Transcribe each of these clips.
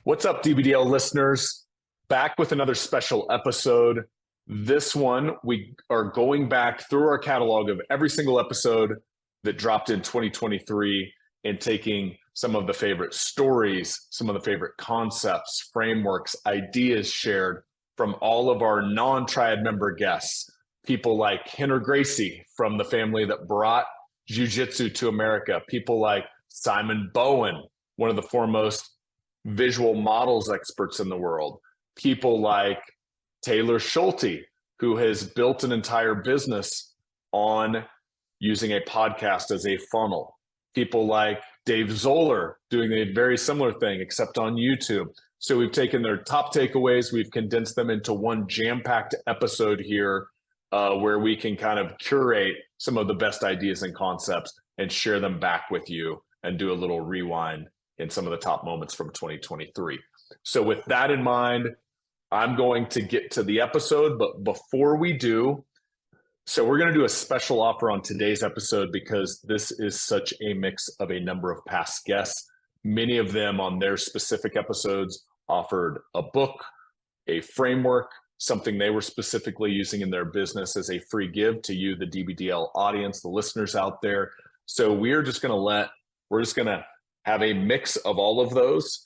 What's up, DBDL listeners? Back with another special episode. This one, we are going back through our catalog of every single episode that dropped in 2023 and taking some of the favorite stories, some of the favorite concepts, frameworks, ideas shared from all of our non-Triad member guests. People like Rener Gracie from the family that brought Jiu-Jitsu to America. People like Simon Bowen, one of the foremost visual models experts in the world. People like Taylor Shulte, who has built an entire business on using a podcast as a funnel. People like Dave Zoller doing a very similar thing, except on YouTube. So we've taken their top takeaways, we've condensed them into one jam-packed episode here where we can kind of curate some of the best ideas and concepts and share them back with you and do a little rewind in some of the top moments from 2023. So with that in mind, I'm going to get to the episode, but before we do, so we're going to do a special offer on today's episode because this is such a mix of a number of past guests. Many of them on their specific episodes offered a book, a framework, something they were specifically using in their business as a free give to you, the DBDL audience, the listeners out there. So we're just going to have a mix of all of those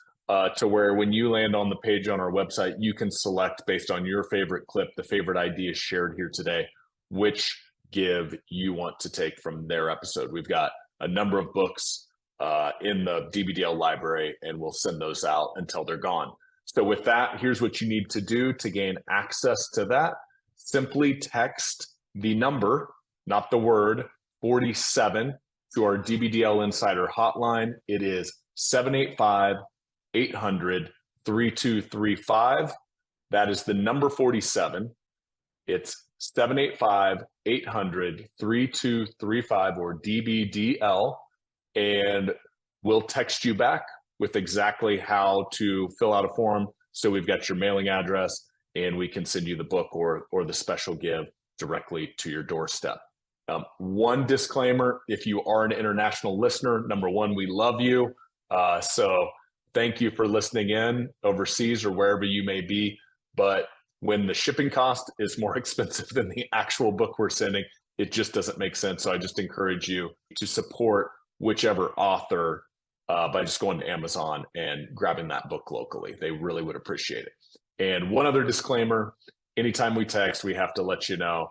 to where when you land on the page on our website, you can select based on your favorite clip, the favorite ideas shared here today, which give you want to take from their episode. We've got a number of books in the DBDL library, and we'll send those out until they're gone. So with that, here's what you need to do to gain access to that. Simply text the number, not the word, 47 to our DBDL Insider hotline. It is 785-800-3235. That is the number 47. It's 785-800-3235 or DBDL. And we'll text you back with exactly how to fill out a form. So we've got your mailing address and we can send you the book or the special give directly to your doorstep. One disclaimer, if you are an international listener, number one, we love you. So thank you for listening in overseas or wherever you may be. But when the shipping cost is more expensive than the actual book we're sending, it just doesn't make sense. So I just encourage you to support whichever author by just going to Amazon and grabbing that book locally. They really would appreciate it. And one other disclaimer, anytime we text, we have to let you know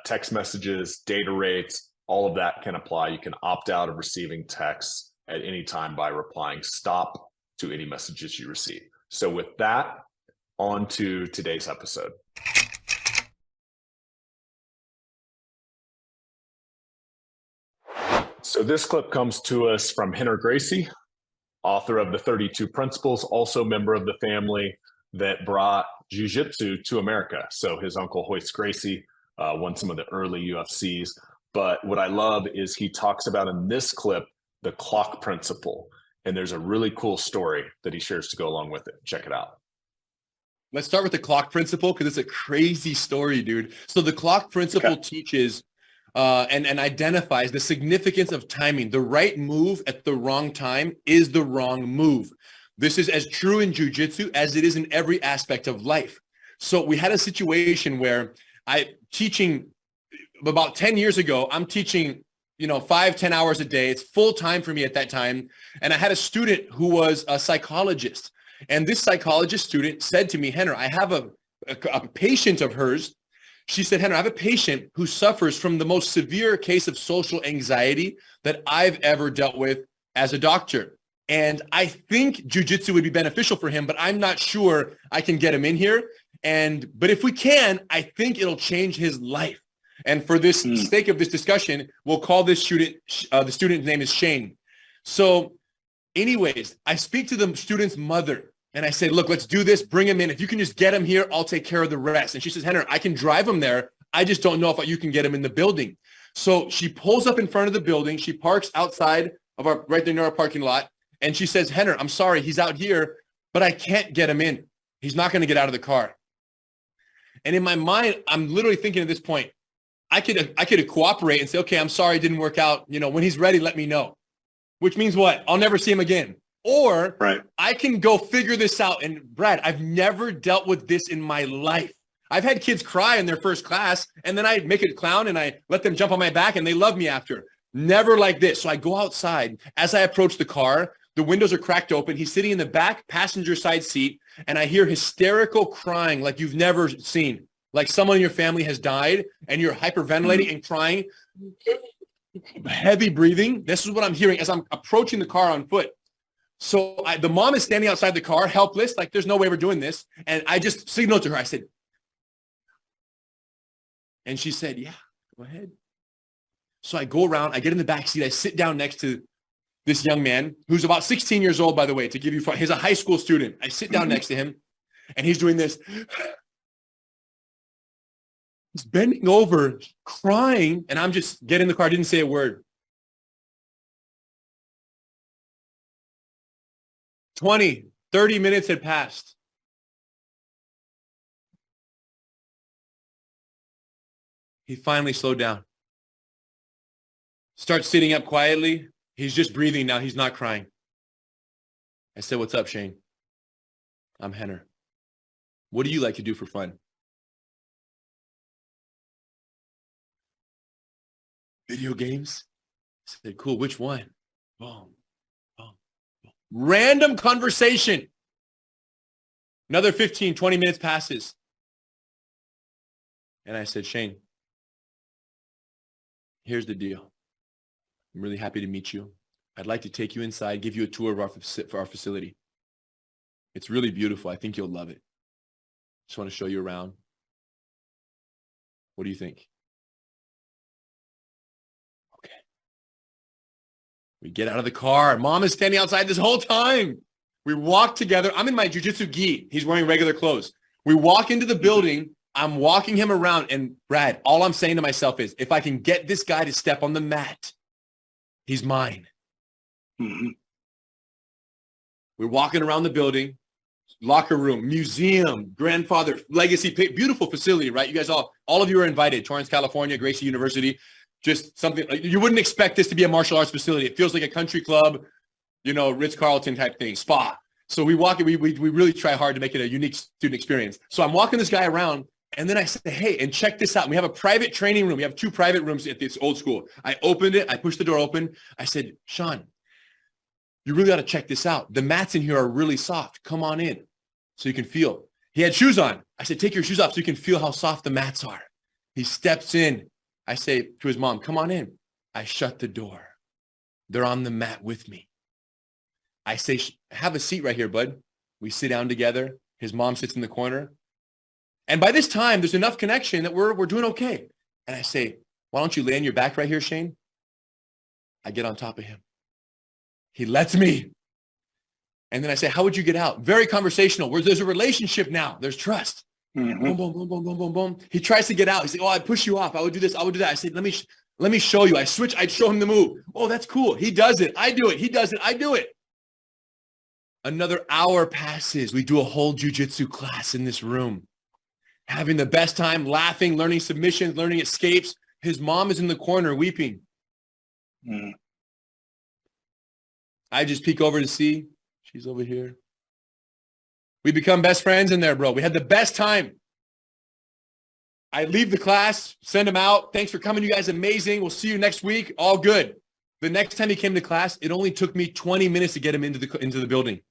text messages, data rates, all of that can apply. You can opt out of receiving texts at any time by replying stop to any messages you receive. So with that, on to today's episode. So this clip comes to us from Rener Gracie, author of the 32 Principles, also member of the family that brought Jiu-Jitsu to America. So his uncle Royce Gracie won some of the early UFCs. But what I love is he talks about in this clip, the clock principle. And there's a really cool story that he shares to go along with it. Check it out. Let's start with the clock principle because it's a crazy story, dude. So the clock principle teaches and identifies the significance of timing. The right move at the wrong time is the wrong move. This is as true in jiu-jitsu as it is in every aspect of life. So we had a situation where about 10 years ago, I'm teaching 5-10 hours a day. It's full time for me at that time. And I had a student who was a psychologist. And this psychologist student said to me, Rener, I have a patient of hers. She said, Rener, I have a patient who suffers from the most severe case of social anxiety that I've ever dealt with as a doctor. And I think jiu-jitsu would be beneficial for him, but I'm not sure I can get him in here. But if we can, I think it'll change his life. And for this sake of this discussion, we'll call this student, the student's name is Shane. So anyways, I speak to the student's mother and I say, look, let's do this. Bring him in. If you can just get him here, I'll take care of the rest. And she says, Rener, I can drive him there. I just don't know if you can get him in the building. So she pulls up in front of the building. She parks outside of right there near our parking lot. And she says, Rener, I'm sorry, he's out here, but I can't get him in. He's not going to get out of the car. And in my mind, I'm literally thinking at this point, I could cooperate and say, okay, I'm sorry it didn't work out. When he's ready, let me know. Which means what? I'll never see him again. or Right. I can go figure this out. And Brad, I've never dealt with this in my life. I've had kids cry in their first class, and then I make a clown and I let them jump on my back and they love me after. Never like this. So I go outside. As I approach the car, the windows are cracked open. He's sitting in the back passenger side seat, and I hear hysterical crying like you've never seen. Like someone in your family has died and you're hyperventilating and crying, heavy breathing. This is what I'm hearing as I'm approaching the car on foot. So the mom is standing outside the car, helpless, like there's no way we're doing this. And I just signaled to her. I said, and she said, yeah, go ahead. So I go around, I get in the back seat, I sit down next to this young man who's about 16 years old, by the way, to give you fun. He's a high school student. I sit down next to him and he's doing this. He's bending over, crying, and I'm just get in the car, didn't say a word. 20, 30 minutes had passed. He finally slowed down. Starts sitting up quietly. He's just breathing now. He's not crying. I said, what's up, Shane? I'm Rener. What do you like to do for fun? Video games? I said, cool. Which one? Boom, boom, boom. Random conversation. Another 15, 20 minutes passes. And I said, Shane, here's the deal. I'm really happy to meet you. I'd like to take you inside, give you a tour of our facility. It's really beautiful. I think you'll love it. Just want to show you around. What do you think? Okay. We get out of the car. Mom is standing outside this whole time. We walk together. I'm in my jiu-jitsu gi. He's wearing regular clothes. We walk into the building. I'm walking him around. And Brad, all I'm saying to myself is, if I can get this guy to step on the mat, he's mine. Mm-hmm. We're walking around the building, locker room, museum, grandfather, legacy, beautiful facility, right? You guys all of you are invited. Torrance, California, Gracie University, just something, you wouldn't expect this to be a martial arts facility. It feels like a country club, you know, Ritz-Carlton type thing, spa. So we walk, we really try hard to make it a unique student experience. So I'm walking this guy around, and then I say, hey, and check this out. We have a private training room. We have 2 private rooms at this old school. I opened it. I pushed the door open. I said, Shawn, you really got to check this out. The mats in here are really soft. Come on in so you can feel. He had shoes on. I said, take your shoes off so you can feel how soft the mats are. He steps in. I say to his mom, come on in. I shut the door. They're on the mat with me. I say, have a seat right here, bud. We sit down together. His mom sits in the corner. And by this time, there's enough connection that we're doing okay. And I say, why don't you lay on your back right here, Shane? I get on top of him. He lets me. And then I say, how would you get out? Very conversational. Where there's a relationship now. There's trust. Mm-hmm. Boom, boom, boom, boom, boom, boom, boom. He tries to get out. He's like, oh, I'd push you off. I would do this. I would do that. I said, let me show you. I switch. I'd show him the move. Oh, that's cool. He does it. I do it. He does it. I do it. Another hour passes. We do a whole jiu-jitsu class in this room. Having the best time, laughing, learning submissions, learning escapes. His mom is in the corner weeping. Mm. I just peek over to see. She's over here. We become best friends in there, bro. We had the best time. I leave the class, send him out. Thanks for coming, you guys. Amazing. We'll see you next week. All good. The next time he came to class, it only took me 20 minutes to get him into the building.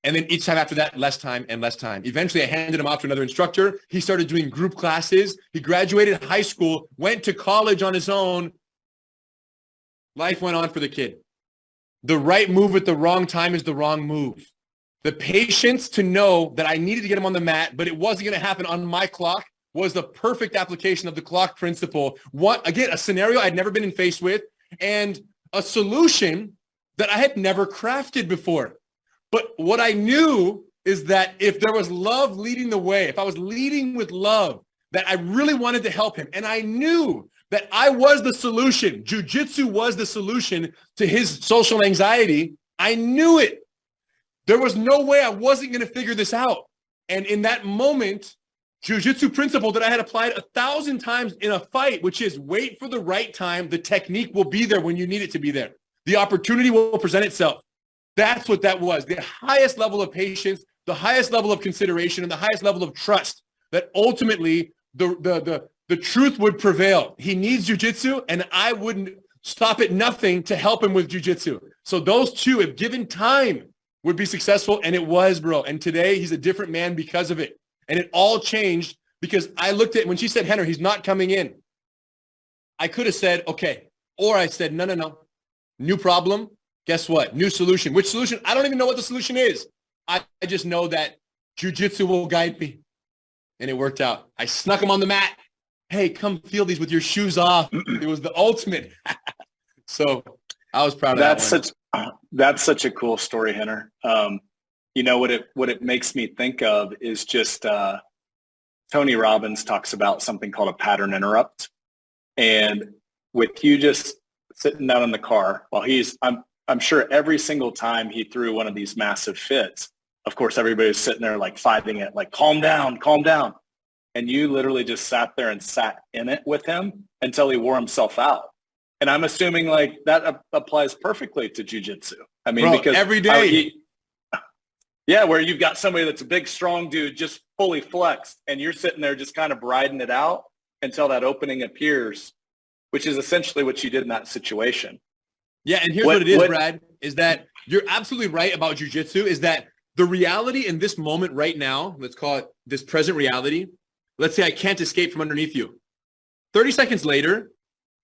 And then each time after that, less time and less time. Eventually, I handed him off to another instructor. He started doing group classes. He graduated high school, went to college on his own. Life went on for the kid. The right move at the wrong time is the wrong move. The patience to know that I needed to get him on the mat, but it wasn't going to happen on my clock, was the perfect application of the clock principle. Again, a scenario I'd never been faced with, and a solution that I had never crafted before. But what I knew is that if there was love leading the way, if I was leading with love, that I really wanted to help him. And I knew that I was the solution. Jiu-jitsu was the solution to his social anxiety. I knew it. There was no way I wasn't going to figure this out. And in that moment, jiu-jitsu principle that I had applied 1,000 times in a fight, which is wait for the right time. The technique will be there when you need it to be there. the opportunity will present itself. That's what that was. The highest level of patience, the highest level of consideration, and the highest level of trust that ultimately the truth would prevail. He needs jiu-jitsu, and I wouldn't stop at nothing to help him with jiu-jitsu. So those two, if given time, would be successful, and it was, bro. And today he's a different man because of it. And it all changed because I looked at, when she said, Rener, he's not coming in, I could have said, okay. Or I said, no. New problem. Guess what? New solution. Which solution? I don't even know what the solution is. I just know that jiu-jitsu will guide me. And it worked out. I snuck him on the mat. Hey, come feel these with your shoes off. It was the ultimate. So I was proud of that one. That's such a cool story, Rener. You know, what it makes me think of is just Tony Robbins talks about something called a pattern interrupt. And with you just sitting down in the car while I'm sure every single time he threw one of these massive fits, of course, everybody was sitting there like fighting it, like, calm down. And you literally just sat there and sat in it with him until he wore himself out. And I'm assuming like that applies perfectly to jiu-jitsu. I mean, because every day. Where you've got somebody that's a big, strong dude, just fully flexed, and you're sitting there just kind of riding it out until that opening appears, which is essentially what you did in that situation. Yeah, and here's what it is, Brad, is that you're absolutely right about jiu-jitsu, is that the reality in this moment right now, let's call it this present reality, let's say I can't escape from underneath you. 30 seconds later,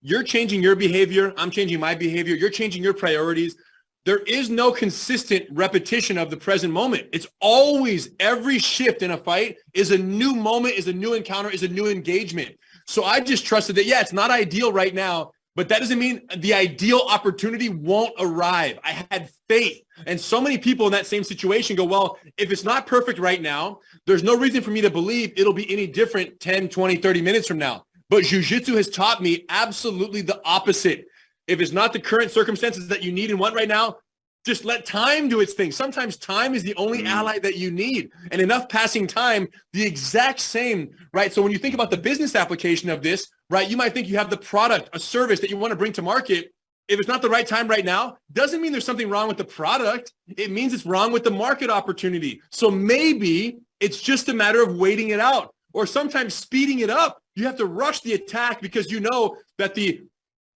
you're changing your behavior, I'm changing my behavior, you're changing your priorities. There is no consistent repetition of the present moment. It's always, every shift in a fight is a new moment, is a new encounter, is a new engagement. So I just trusted that, it's not ideal right now, but that doesn't mean the ideal opportunity won't arrive. I had faith. And so many people in that same situation go, well, if it's not perfect right now, there's no reason for me to believe it'll be any different 10, 20, 30 minutes from now. But jiu-jitsu has taught me absolutely the opposite. If it's not the current circumstances that you need and want right now, just let time do its thing. Sometimes time is the only ally that you need, and enough passing time, the exact same, right? So when you think about the business application of this, right, you might think you have the product, a service that you want to bring to market. If it's not the right time right now, doesn't mean there's something wrong with the product. It means it's wrong with the market opportunity. So maybe it's just a matter of waiting it out, or sometimes speeding it up. You have to rush the attack because you know that the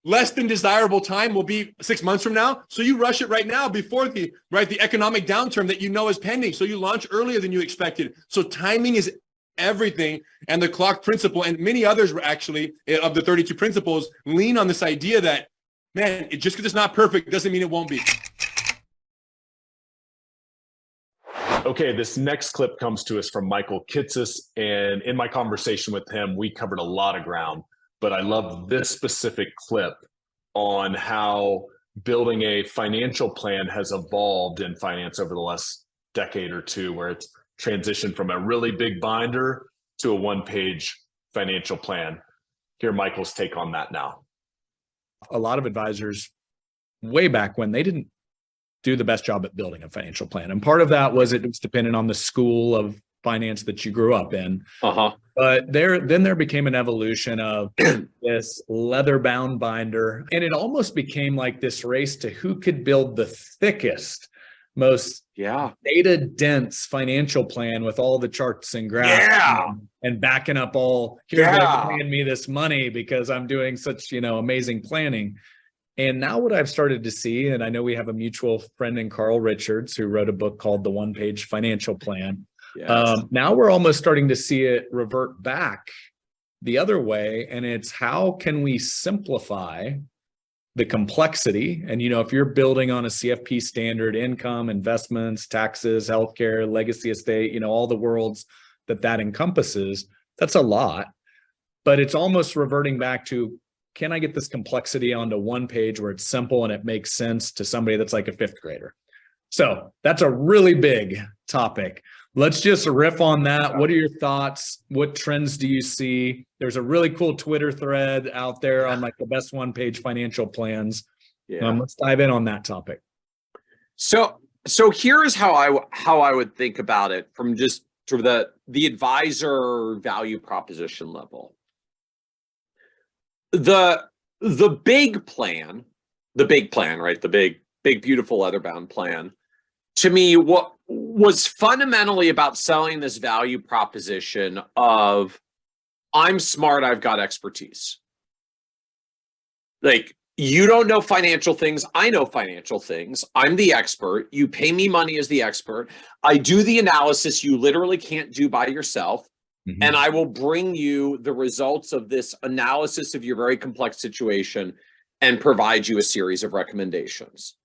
less than desirable time will be 6 months from now. So you rush it right now before the economic downturn that you know is pending. So you launch earlier than you expected. So timing is everything. And the clock principle and many others were actually of the 32 principles lean on this idea that, man, just because it's not perfect doesn't mean it won't be. Okay, this next clip comes to us from Michael Kitces. And in my conversation with him, we covered a lot of ground. But I love this specific clip on how building a financial plan has evolved in finance over the last decade or two, where it's transitioned from a really big binder to a one-page financial plan. Hear Michael's take on that now. A lot of advisors way back when, they didn't do the best job at building a financial plan. And part of that was it was dependent on the school of finance that you grew up in. But there became an evolution of this leather-bound binder, and it almost became like this race to who could build the thickest, most data-dense financial plan with all the charts and graphs and backing up all, here's paying me this money because I'm doing such, amazing planning. And now what I've started to see, and I know we have a mutual friend in Carl Richards who wrote a book called The One-Page Financial Plan. Now we're almost starting to see it revert back the other way. And it's how can we simplify the complexity? And, if you're building on a CFP standard, income, investments, taxes, healthcare, legacy estate, all the worlds that encompasses, that's a lot. But it's almost reverting back to, can I get this complexity onto one page where it's simple and it makes sense to somebody that's like a fifth grader? So that's a really big topic. Let's just riff on that. What are your thoughts? What trends do you see? There's a really cool Twitter thread out there on like the best one-page financial plans. Let's dive in on that topic. So here is how I would think about it from just sort of the advisor value proposition level. The big plan the big plan, right? The big, beautiful leather-bound plan. To me, what was fundamentally about selling this value proposition of, I'm smart, I've got expertise. Like, you don't know financial things, I know financial things. I'm the expert. You pay me money as the expert. I do the analysis you literally can't do by yourself. Mhm. And I will bring you the results of this analysis of your very complex situation and provide you a series of recommendations.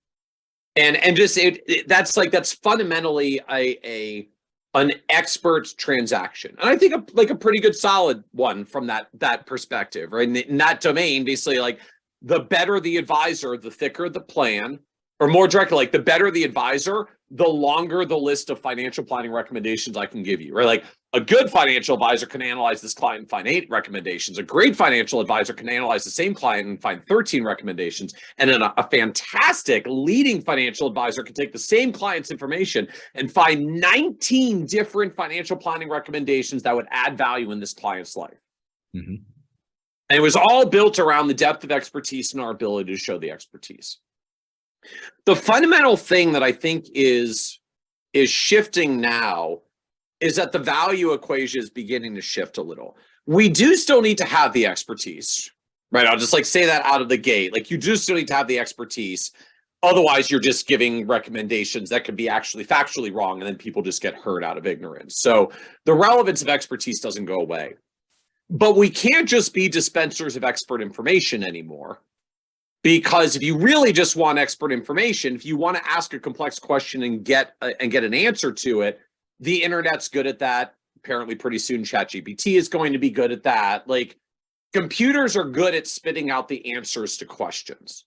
And just that's fundamentally an expert transaction. And I think a pretty good solid one from that perspective, right? In that domain, basically, like, the better the advisor, the thicker the plan, or more directly, like, the better the advisor, the longer the list of financial planning recommendations I can give you, right? Like, a good financial advisor can analyze this client and find 8 recommendations. A great financial advisor can analyze the same client and find 13 recommendations. And then a fantastic leading financial advisor can take the same client's information and find 19 different financial planning recommendations that would add value in this client's life. Mhm. And it was all built around the depth of expertise and our ability to show the expertise. The fundamental thing that I think is shifting now is that the value equation is beginning to shift a little. We do still need to have the expertise, right? I'll just say that out of the gate. Like, you do still need to have the expertise. Otherwise, you're just giving recommendations that could be actually factually wrong, and then people just get hurt out of ignorance. So the relevance of expertise doesn't go away. But we can't just be dispensers of expert information anymore. Because if you really just want expert information, if you want to ask a complex question and get an answer to it, the internet's good at that. Apparently, pretty soon, ChatGPT is going to be good at that. Like, computers are good at spitting out the answers to questions.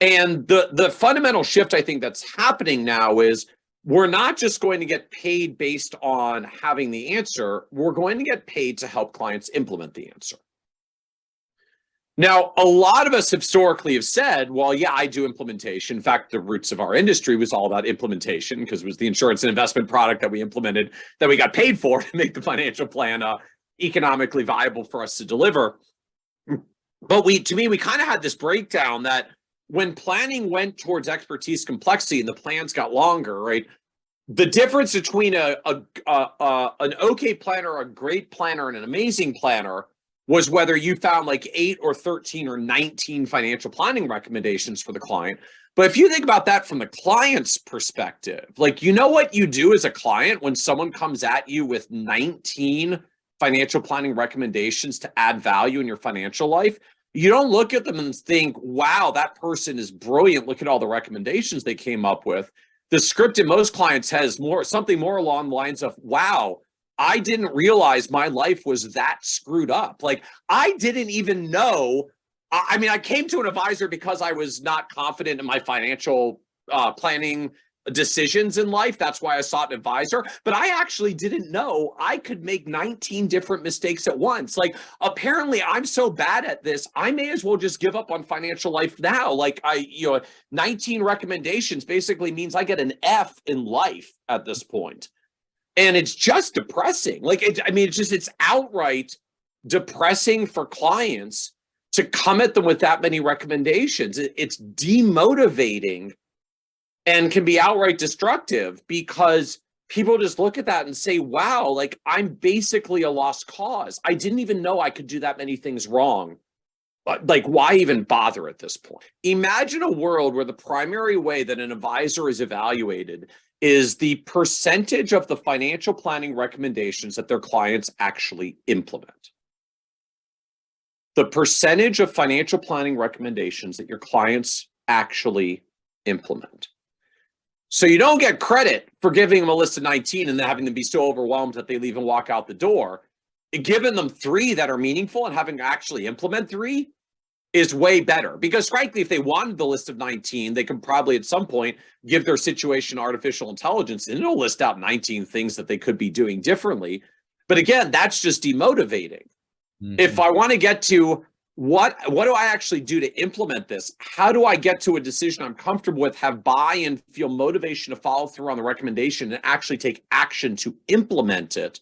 And the fundamental shift I think that's happening now is, we're not just going to get paid based on having the answer. We're going to get paid to help clients implement the answer. Now, a lot of us historically have said, well, yeah, I do implementation. In fact, the roots of our industry was all about implementation, because it was the insurance and investment product that we implemented that we got paid for to make the financial plan economically viable for us to deliver. But to me, we kind of had this breakdown that when planning went towards expertise complexity and the plans got longer, right? The difference between an okay planner, a great planner, and an amazing planner was whether you found like 8 or 13 or 19 financial planning recommendations for the client. But if you think about that from the client's perspective, like, you know what you do as a client when someone comes at you with 19 financial planning recommendations to add value in your financial life? You don't look at them and think, wow, that person is brilliant. Look at all the recommendations they came up with. The script in most clients has something more along the lines of, wow, I didn't realize my life was that screwed up. Like, I didn't even know. I mean, I came to an advisor because I was not confident in my financial planning decisions in life. That's why I sought an advisor. But I actually didn't know I could make 19 different mistakes at once. Like, apparently I'm so bad at this, I may as well just give up on financial life now. Like, 19 recommendations basically means I get an F in life at this point. And it's just depressing. Like, it's outright depressing for clients to come at them with that many recommendations. It's demotivating and can be outright destructive, because people just look at that and say, wow, like, I'm basically a lost cause. I didn't even know I could do that many things wrong. Like, why even bother at this point? Imagine a world where the primary way that an advisor is evaluated is the percentage of the financial planning recommendations that their clients actually implement. The percentage of financial planning recommendations that your clients actually implement. So you don't get credit for giving them a list of 19 and then having them be so overwhelmed that they leave and walk out the door. Giving them 3 that are meaningful and having to actually implement 3 is way better. Because frankly, if they wanted the list of 19, they can probably at some point give their situation artificial intelligence and it'll list out 19 things that they could be doing differently. But again, that's just demotivating. Mm-hmm. If I want to get to what do I actually do to implement this? How do I get to a decision I'm comfortable with, have buy-in, feel motivation to follow through on the recommendation and actually take action to implement it?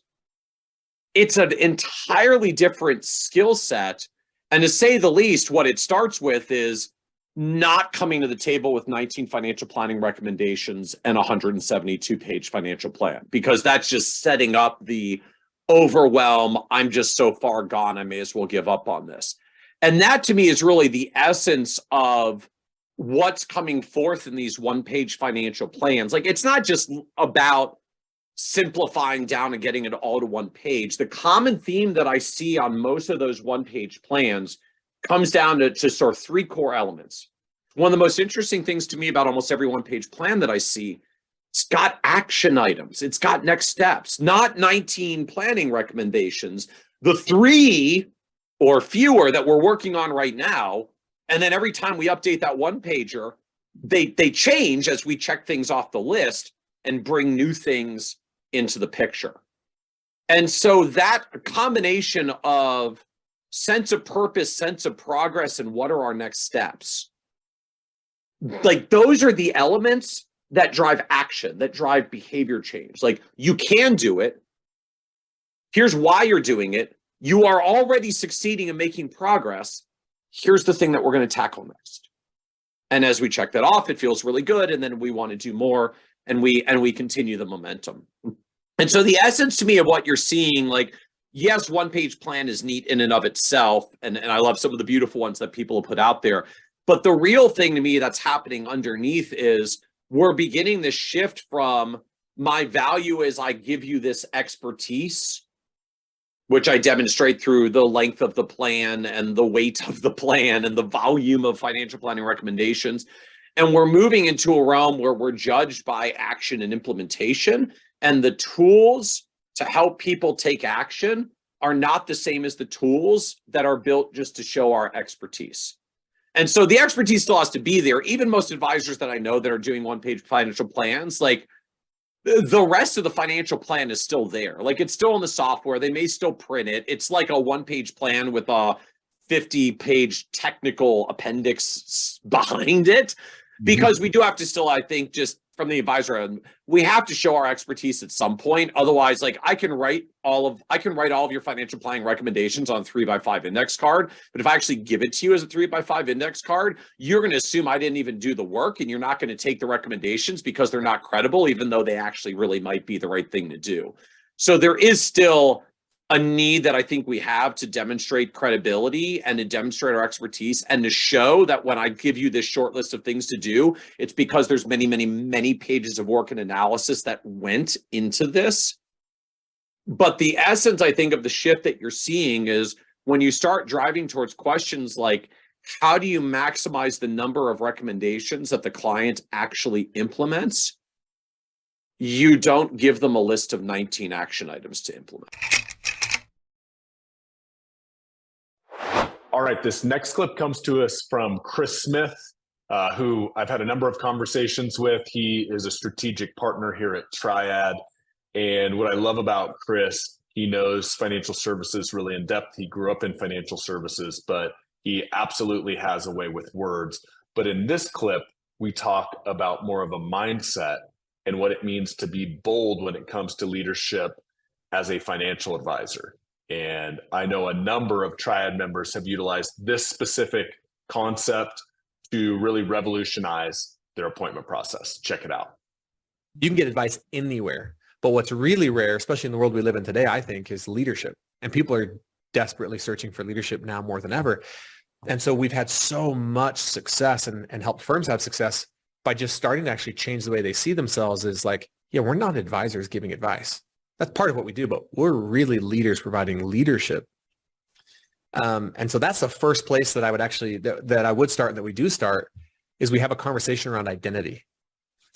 It's an entirely different skill set. And to say the least, what it starts with is not coming to the table with 19 financial planning recommendations and a 172-page financial plan, because that's just setting up the overwhelm. I'm just so far gone, I may as well give up on this. And that to me is really the essence of what's coming forth in these one-page financial plans. Like, it's not just about simplifying down and getting it all to one page. The common theme that I see on most of those one-page plans comes down to sort of three core elements. One of the most interesting things to me about almost every one-page plan that I see, it's got action items. It's got next steps, not 19 planning recommendations. The 3 or fewer that we're working on right now, and then every time we update that one pager, they change as we check things off the list and bring new things into the picture. And so that combination of sense of purpose, sense of progress, and what are our next steps, like those are the elements that drive action, that drive behavior change. Like, you can do it. Here's why you're doing it. You are already succeeding and making progress. Here's the thing that we're going to tackle next. And as we check that off, it feels really good. And then we want to do more, and we continue the momentum. And so the essence to me of what you're seeing, like, yes, one-page plan is neat in and of itself. And I love some of the beautiful ones that people have put out there. But the real thing to me that's happening underneath is we're beginning this shift from my value is I give you this expertise, which I demonstrate through the length of the plan and the weight of the plan and the volume of financial planning recommendations. And we're moving into a realm where we're judged by action and implementation, and the tools to help people take action are not the same as the tools that are built just to show our expertise. And so the expertise still has to be there. Even most advisors that I know that are doing one-page financial plans, like, the rest of the financial plan is still there. Like, it's still in the software. They may still print it. It's like a one-page plan with a 50-page technical appendix behind it, because we do have to still, I think, just from the advisor end, we have to show our expertise at some point. Otherwise, like, I can write all of your financial planning recommendations on a 3x5 index card. But if I actually give it to you as a 3x5 index card, you're going to assume I didn't even do the work, and you're not going to take the recommendations because they're not credible, even though they actually really might be the right thing to do. So there is still a need that I think we have to demonstrate credibility and to demonstrate our expertise, and to show that when I give you this short list of things to do, it's because there's many, many, many pages of work and analysis that went into this. But the essence, I think, of the shift that you're seeing is when you start driving towards questions like, how do you maximize the number of recommendations that the client actually implements? You don't give them a list of 19 action items to implement. All right, this next clip comes to us from Chris Smith, who I've had a number of conversations with. He is a strategic partner here at Triad. And what I love about Chris, he knows financial services really in depth. He grew up in financial services, but he absolutely has a way with words. But in this clip, we talk about more of a mindset and what it means to be bold when it comes to leadership as a financial advisor. And I know a number of Triad members have utilized this specific concept to really revolutionize their appointment process. Check it out. You can get advice anywhere, but what's really rare, especially in the world we live in today, I think, is leadership. And people are desperately searching for leadership now more than ever. And so we've had so much success and helped firms have success by just starting to actually change the way they see themselves. Is like, yeah, we're not advisors giving advice. That's part of what we do, but we're really leaders providing leadership. And so that's the first place that I would actually, that I would start, and that we do start, is we have a conversation around identity.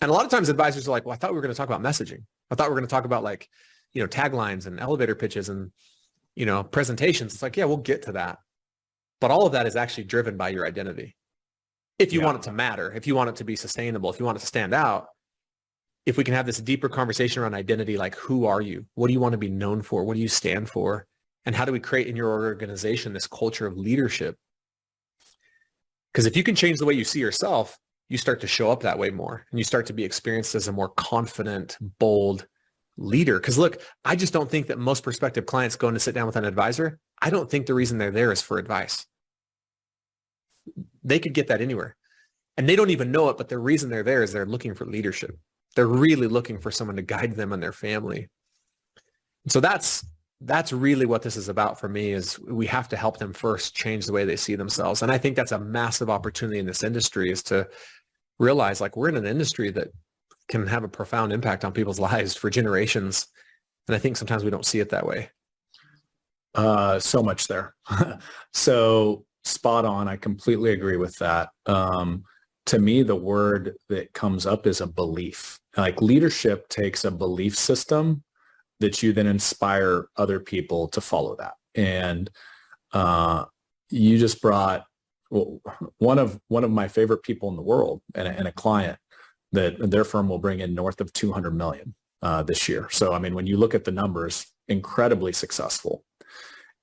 And a lot of times advisors are like, well, I thought we were going to talk about messaging. I thought we were going to talk about, like, taglines and elevator pitches and, presentations. It's like, yeah, we'll get to that. But all of that is actually driven by your identity. If you want it to matter, if you want it to be sustainable, if you want it to stand out, if we can have this deeper conversation around identity, like, who are you? What do you want to be known for? What do you stand for? And how do we create in your organization this culture of leadership? Because if you can change the way you see yourself, you start to show up that way more, and you start to be experienced as a more confident, bold leader. Because look, I just don't think that most prospective clients going to sit down with an advisor, I don't think the reason they're there is for advice. They could get that anywhere. And they don't even know it, but the reason they're there is they're looking for leadership. They're really looking for someone to guide them and their family. So that's really what this is about for me, is we have to help them first change the way they see themselves. And I think that's a massive opportunity in this industry, is to realize like we're in an industry that can have a profound impact on people's lives for generations. And I think sometimes we don't see it that way. So much there. So spot on. I completely agree with that. To me, the word that comes up is a belief. Like leadership takes a belief system that you then inspire other people to follow that. And you just brought one of my favorite people in the world, and a client that their firm will bring in north of 200 million this year. So, I mean, when you look at the numbers, incredibly successful.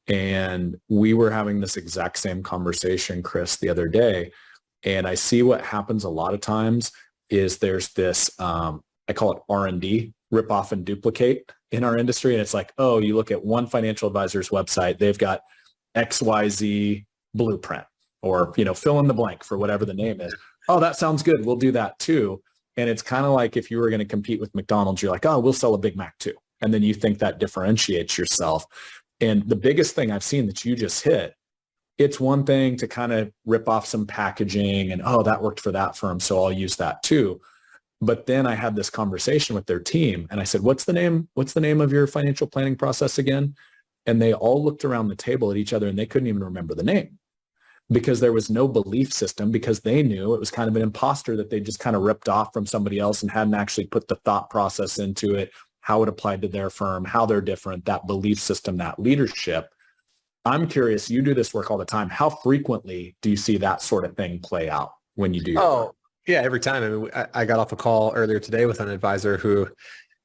And we were having this exact same conversation, Chris, the other day. And I see what happens a lot of times is there's this, I call it R&D, rip off and duplicate in our industry. And it's like, oh, you look at one financial advisor's website, they've got XYZ blueprint, or, fill in the blank for whatever the name is. Oh, that sounds good. We'll do that too. And it's kind of like if you were going to compete with McDonald's, you're like, oh, we'll sell a Big Mac too. And then you think that differentiates yourself. And the biggest thing I've seen that you just hit, it's one thing to kind of rip off some packaging and, oh, that worked for that firm, so I'll use that too. But then I had this conversation with their team and I said, what's the name of your financial planning process again? And they all looked around the table at each other and they couldn't even remember the name, because there was no belief system, because they knew it was kind of an imposter that they just kind of ripped off from somebody else and hadn't actually put the thought process into it, how it applied to their firm, how they're different, that belief system, that leadership. I'm curious, you do this work all the time. How frequently do you see that sort of thing play out when you do your work? Yeah, every time. I mean, I got off a call earlier today with an advisor who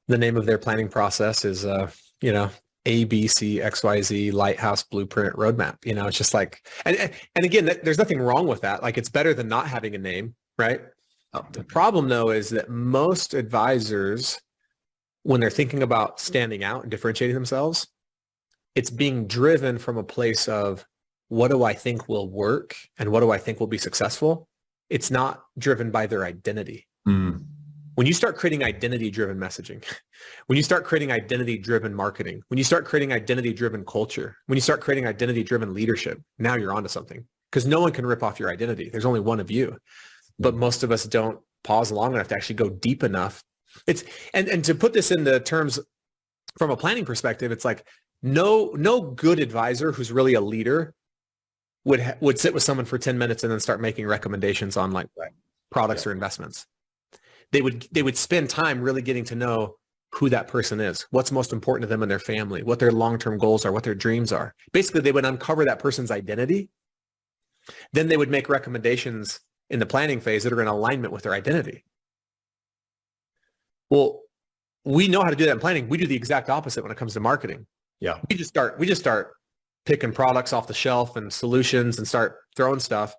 the name of their planning process is, ABC, XYZ, Lighthouse, Blueprint, Roadmap. It's just like, and again, there's nothing wrong with that. Like, it's better than not having a name, right? The problem though is that most advisors, when they're thinking about standing out and differentiating themselves, it's being driven from a place of, what do I think will work and what do I think will be successful? It's not driven by their identity. Mm. When you start creating identity-driven messaging, when you start creating identity-driven marketing, when you start creating identity-driven culture, when you start creating identity-driven leadership, now you're onto something, because no one can rip off your identity. There's only one of you. But most of us don't pause long enough to actually go deep enough. And to put this into terms from a planning perspective, it's like no good advisor who's really a leader would sit with someone for 10 minutes and then start making recommendations on like products or investments. They would spend time really getting to know who that person is, what's most important to them and their family, what their long-term goals are, what their dreams are. Basically, they would uncover that person's identity. Then they would make recommendations in the planning phase that are in alignment with their identity. Well, we know how to do that in planning. We do the exact opposite when it comes to marketing. Yeah. We just start picking products off the shelf and solutions and start throwing stuff.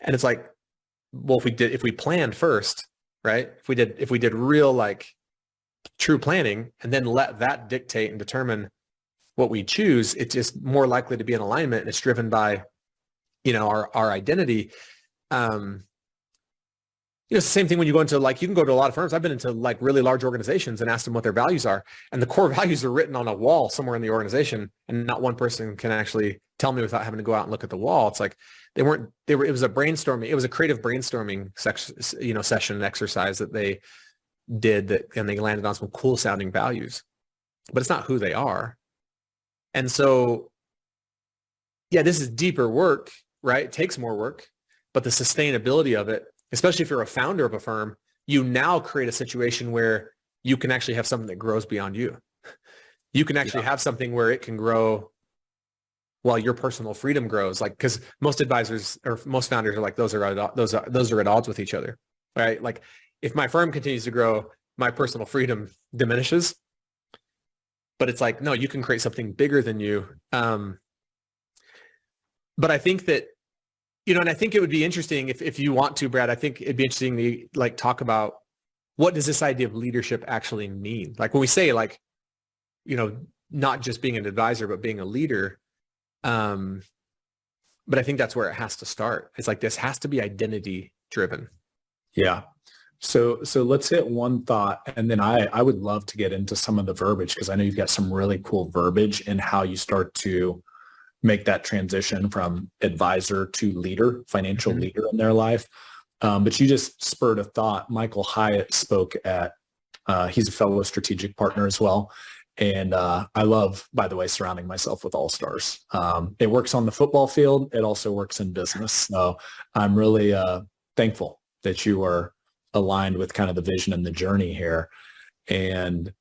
And it's like, well, if we planned first, right? If we did real, like, true planning and then let that dictate and determine what we choose, it's just more likely to be in alignment, and it's driven by, our identity. It's the same thing when you go into, like, you can go to a lot of firms. I've been into like really large organizations and asked them what their values are. And the core values are written on a wall somewhere in the organization. And not one person can actually tell me without having to go out and look at the wall. It's like, it was a brainstorming. It was a creative brainstorming session exercise that they did and they landed on some cool sounding values, but it's not who they are. And so, yeah, this is deeper work, right? It takes more work, but the sustainability of it, especially if you're a founder of a firm, you now create a situation where you can actually have something that grows beyond you. You can actually have something where it can grow while your personal freedom grows. Like, because most advisors or most founders are like, those are at odds with each other, right? Like, if my firm continues to grow, my personal freedom diminishes. But it's like, no, you can create something bigger than you. But I think that, and I think it would be interesting if you want to, Brad, I think it'd be interesting to like talk about, what does this idea of leadership actually mean? Like, when we say, like, not just being an advisor, but being a leader. But I think that's where it has to start. It's like, this has to be identity driven. Yeah. So let's hit one thought, and then I would love to get into some of the verbiage, because I know you've got some really cool verbiage in how you start to make that transition from advisor to leader, financial leader in their life. But you just spurred a thought. Michael Hyatt spoke at, he's a fellow strategic partner as well. And I love, by the way, surrounding myself with all-stars. It works on the football field. It also works in business. So I'm really thankful that you are aligned with kind of the vision and the journey here. And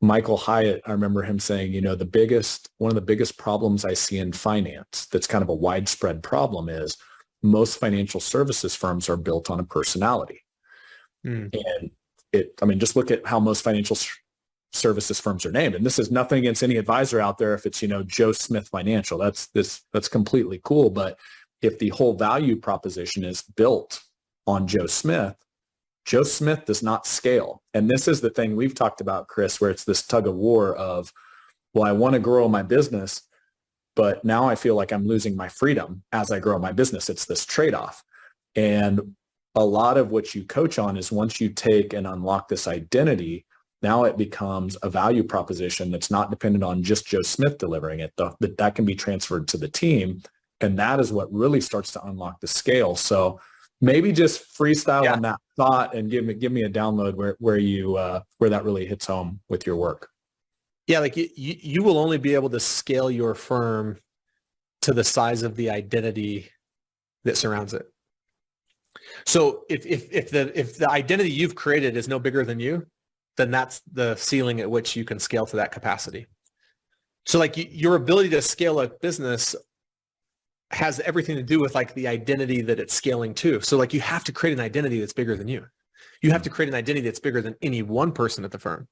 Michael Hyatt, I remember him saying, one of the biggest problems I see in finance that's kind of a widespread problem is most financial services firms are built on a personality. And just look at how most financial services firms are named. And this is nothing against any advisor out there. If it's, Joe Smith Financial, that's completely cool. But if the whole value proposition is built on Joe Smith does not scale. And this is the thing we've talked about, Chris, where it's this tug of war of, well, I want to grow my business, but now I feel like I'm losing my freedom as I grow my business. It's this trade-off. And a lot of what you coach on is once you take and unlock this identity, now it becomes a value proposition that's not dependent on just Joe Smith delivering it. That can be transferred to the team. And that is what really starts to unlock the scale. So maybe just freestyle on that thought and give me a download where that really hits home with your work. Yeah, like you will only be able to scale your firm to the size of the identity that surrounds it. So if the identity you've created is no bigger than you, then that's the ceiling at which you can scale to that capacity. So like your ability to scale a business has everything to do with like the identity that it's scaling to. So like you have to create an identity that's bigger than you. You have to create an identity that's bigger than any one person at the firm,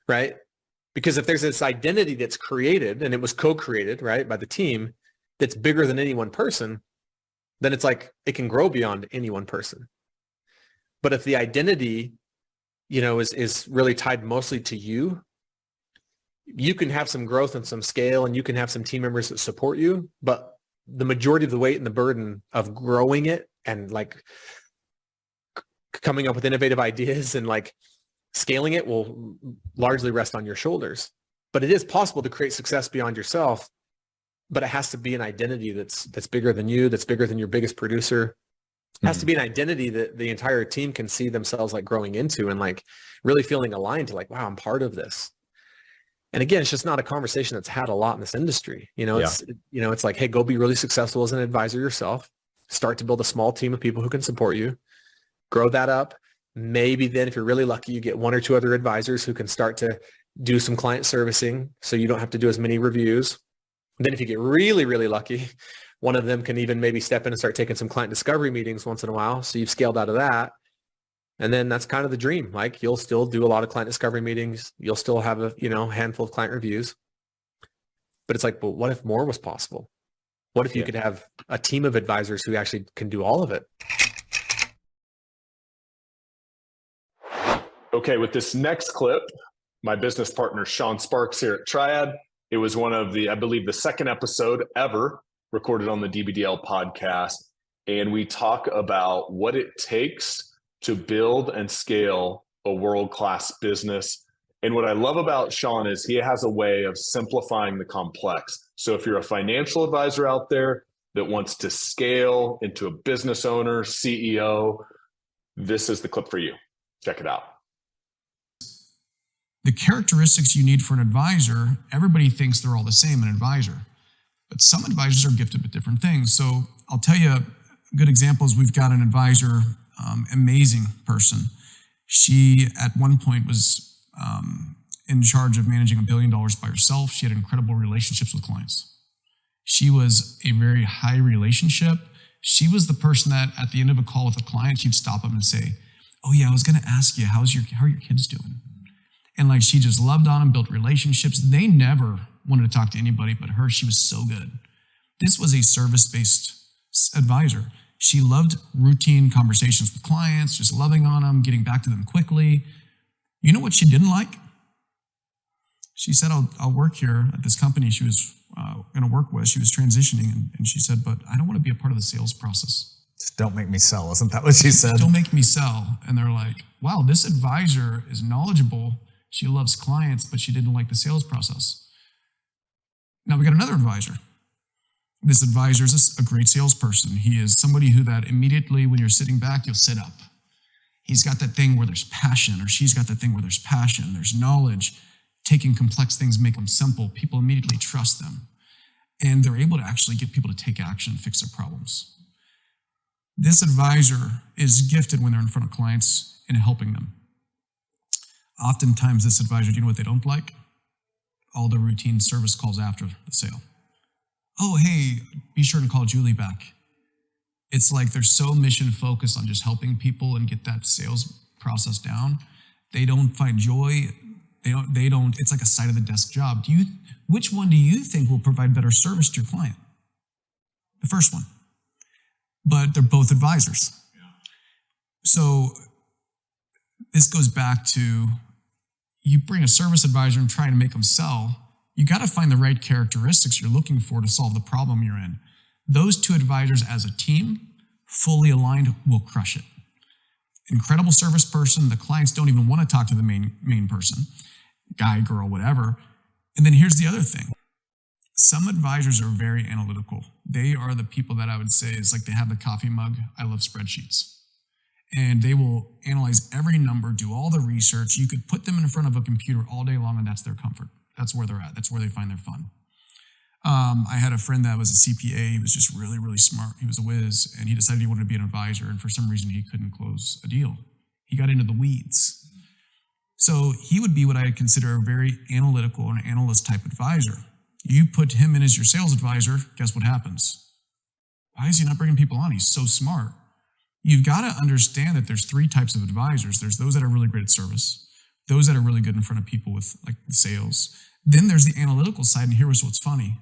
right? Because if there's this identity that's created and it was co-created, right, by the team that's bigger than any one person, then it's like it can grow beyond any one person. But if the identity, is really tied mostly to you, you can have some growth and some scale and you can have some team members that support you, but the majority of the weight and the burden of growing it and like coming up with innovative ideas and like scaling it will largely rest on your shoulders. But it is possible to create success beyond yourself, but it has to be an identity that's bigger than you, that's bigger than your biggest producer. It has to be an identity that the entire team can see themselves like growing into and like really feeling aligned to like, wow, I'm part of this. And again, it's just not a conversation that's had a lot in this industry. It's like, hey, go be really successful as an advisor yourself. Start to build a small team of people who can support you. Grow that up. Maybe then if you're really lucky, you get one or two other advisors who can start to do some client servicing so you don't have to do as many reviews. And then if you get really, really lucky, one of them can even maybe step in and start taking some client discovery meetings once in a while. So you've scaled out of that. And then that's kind of the dream. Like you'll still do a lot of client discovery meetings. You'll still have a, handful of client reviews. But it's like, but what if more was possible? What if you could have a team of advisors who actually can do all of it? Okay, with this next clip, my business partner, Shawn Sparks here at Triad. It was one of I believe the second episode ever recorded on the DBDL podcast. And we talk about what it takes to build and scale a world-class business. And what I love about Shawn is he has a way of simplifying the complex. So if you're a financial advisor out there that wants to scale into a business owner, CEO, this is the clip for you. Check it out. The characteristics you need for an advisor, everybody thinks they're all the same in an advisor. But some advisors are gifted with different things. So I'll tell you a good example is we've got an advisor, amazing person. She at one point was in charge of managing $1 billion by herself. She had incredible relationships with clients. She was a very high relationship. She was the person that at the end of a call with a client, she'd stop them and say, oh yeah, I was going to ask you, how are your kids doing? And like she just loved on them, built relationships. They never wanted to talk to anybody but her. She was so good. This was a service-based advisor. She loved routine conversations with clients, just loving on them, getting back to them quickly. You know what she didn't like? She said, I'll work here at this company she was going to work with. She was transitioning, and she said, but I don't want to be a part of the sales process. Just don't make me sell. Isn't that what she said? Don't make me sell. And they're like, wow, this advisor is knowledgeable. She loves clients, but she didn't like the sales process. Now we got another advisor. This advisor is a great salesperson. He is somebody who that immediately when you're sitting back, you'll sit up. He's got that thing where there's passion, or she's got that thing where there's passion, there's knowledge. Taking complex things, make them simple. People immediately trust them. And they're able to actually get people to take action and fix their problems. This advisor is gifted when they're in front of clients in helping them. Oftentimes this advisor, do you know what they don't like? All the routine service calls after the sale. Oh, hey, be sure to call Julie back. It's like they're so mission focused on just helping people and get that sales process down. They don't find joy. They don't, it's like a side of the desk job. Which one do you think will provide better service to your client? The first one. But they're both advisors. So this goes back to, you bring a service advisor and try to make them sell, you got to find the right characteristics you're looking for to solve the problem you're in. Those two advisors as a team, fully aligned, will crush it. Incredible service person, the clients don't even want to talk to the main person, guy, girl, whatever. And then here's the other thing. Some advisors are very analytical. They are the people that I would say is like they have the coffee mug. I love spreadsheets. And they will analyze every number, do all the research. You could put them in front of a computer all day long and that's their comfort. That's where they're at. That's where they find their fun. I had a friend that was a CPA. He was just really, really smart. He was a whiz, and he decided he wanted to be an advisor, and for some reason he couldn't close a deal. He got into the weeds. So he would be what I consider a very analytical and analyst type advisor. You put him in as your sales advisor, guess what happens? Why is he not bringing people on? He's so smart. You've got to understand that there's three types of advisors. There's those that are really great at service, those that are really good in front of people with like sales. Then there's the analytical side, and here's what's funny.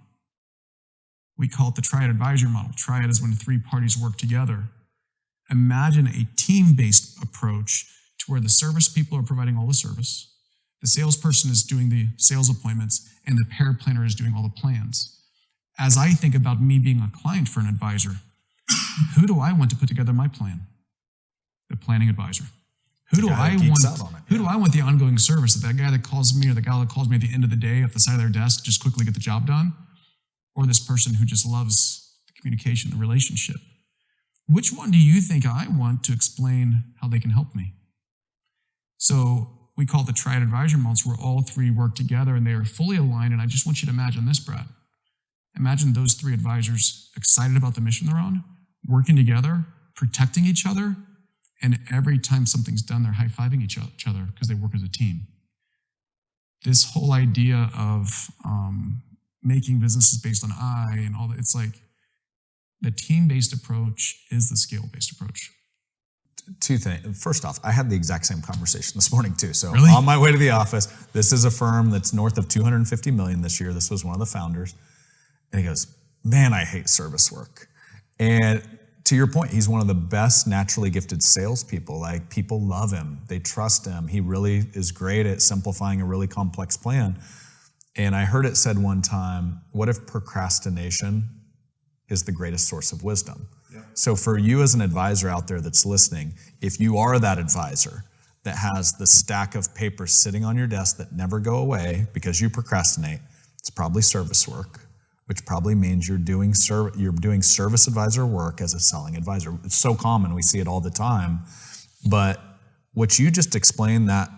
We call it the Triad advisory model. Triad is when three parties work together. Imagine a team-based approach to where the service people are providing all the service, the salesperson is doing the sales appointments, and the pair planner is doing all the plans. As I think about me being a client for an advisor, who do I want to put together my plan? The planning advisor. Who do I want the ongoing service? That guy that calls me or the gal that calls me at the end of the day at the side of their desk, just quickly get the job done? Or this person who just loves the communication, the relationship? Which one do you think I want to explain how they can help me? So we call it the Triad advisory models, where all three work together and they are fully aligned. And I just want you to imagine this, Brad. Imagine those three advisors excited about the mission they're on, working together, protecting each other, and every time something's done, they're high-fiving each other because they work as a team. This whole idea of making businesses based on I and all that, it's like the team-based approach is the scale-based approach. Two things. First off, I had the exact same conversation this morning too. So really? On my way to the office, this is a firm that's north of 250 million this year. This was one of the founders. And he goes, man, I hate service work. And to your point, he's one of the best naturally gifted salespeople. Like, people love him. They trust him. He really is great at simplifying a really complex plan. And I heard it said one time, what if procrastination is the greatest source of wisdom? Yeah. So for you as an advisor out there that's listening, if you are that advisor that has the stack of papers sitting on your desk that never go away because you procrastinate, it's probably service work, which probably means you're doing service advisor work as a selling advisor. It's so common, we see it all the time. But what you just explained, that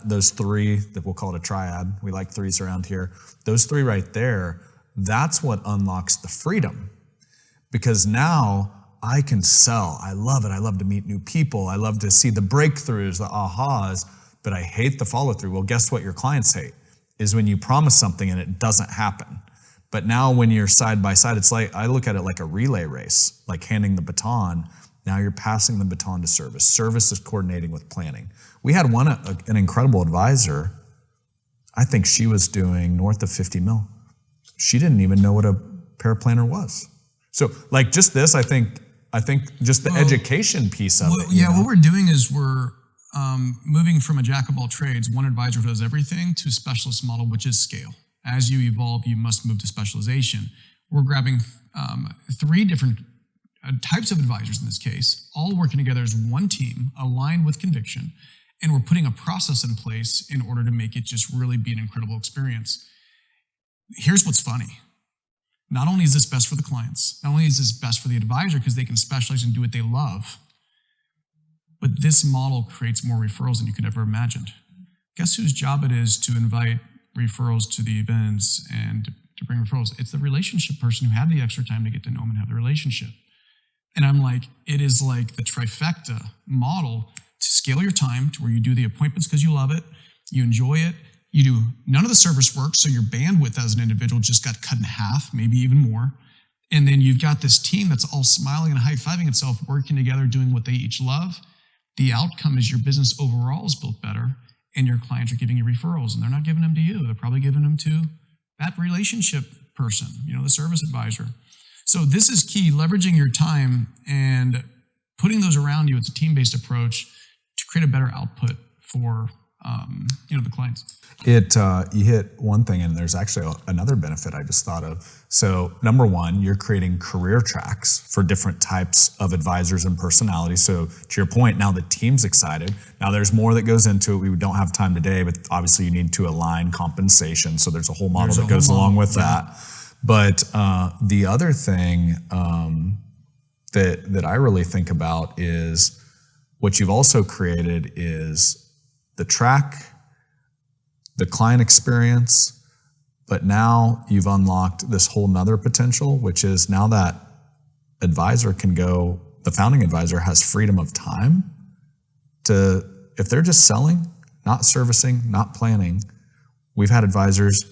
those three, that we'll call it a triad, we like threes around here, those three right there, that's what unlocks the freedom. Because now I can sell. I love it. I love to meet new people. I love to see the breakthroughs, the ahas, but I hate the follow through. Well, guess what your clients hate? Is when you promise something and it doesn't happen. But now when you're side by side, it's like, I look at it like a relay race, like handing the baton. Now you're passing the baton to service. Service is coordinating with planning. We had an incredible advisor. I think she was doing north of 50 mil. She didn't even know what a paraplanner was. So like just this, I think just the education piece of it. Yeah, what we're doing is we're moving from a jack of all trades, one advisor who does everything, to a specialist model, which is scale. As you evolve, you must move to specialization. We're grabbing three different types of advisors in this case, all working together as one team, aligned with conviction, and we're putting a process in place in order to make it just really be an incredible experience. Here's what's funny. Not only is this best for the clients, not only is this best for the advisor because they can specialize and do what they love, but this model creates more referrals than you could ever imagined. Guess whose job it is to invite referrals to the events and to bring referrals? It's the relationship person who had the extra time to get to know them and have the relationship. And I'm like, it is like the trifecta model to scale your time to where you do the appointments because you love it, you enjoy it, you do none of the service work, so your bandwidth as an individual just got cut in half, maybe even more. And then you've got this team that's all smiling and high-fiving itself, working together, doing what they each love. The outcome is your business overall is built better, and your clients are giving you referrals, and they're not giving them to you. They're probably giving them to that relationship person, the service advisor. So this is key, leveraging your time and putting those around you. It's a team-based approach to create a better output for the clients. You hit one thing, and there's actually another benefit I just thought of. So number one, you're creating career tracks for different types of advisors and personalities. So to your point, now the team's excited. Now there's more that goes into it. We don't have time today, but obviously you need to align compensation. So there's a whole model that goes along with that. But the other thing that I really think about is what you've also created is the track, the client experience, but now you've unlocked this whole nother potential, which is now that advisor can go, the founding advisor has freedom of time to, if they're just selling, not servicing, not planning, we've had advisors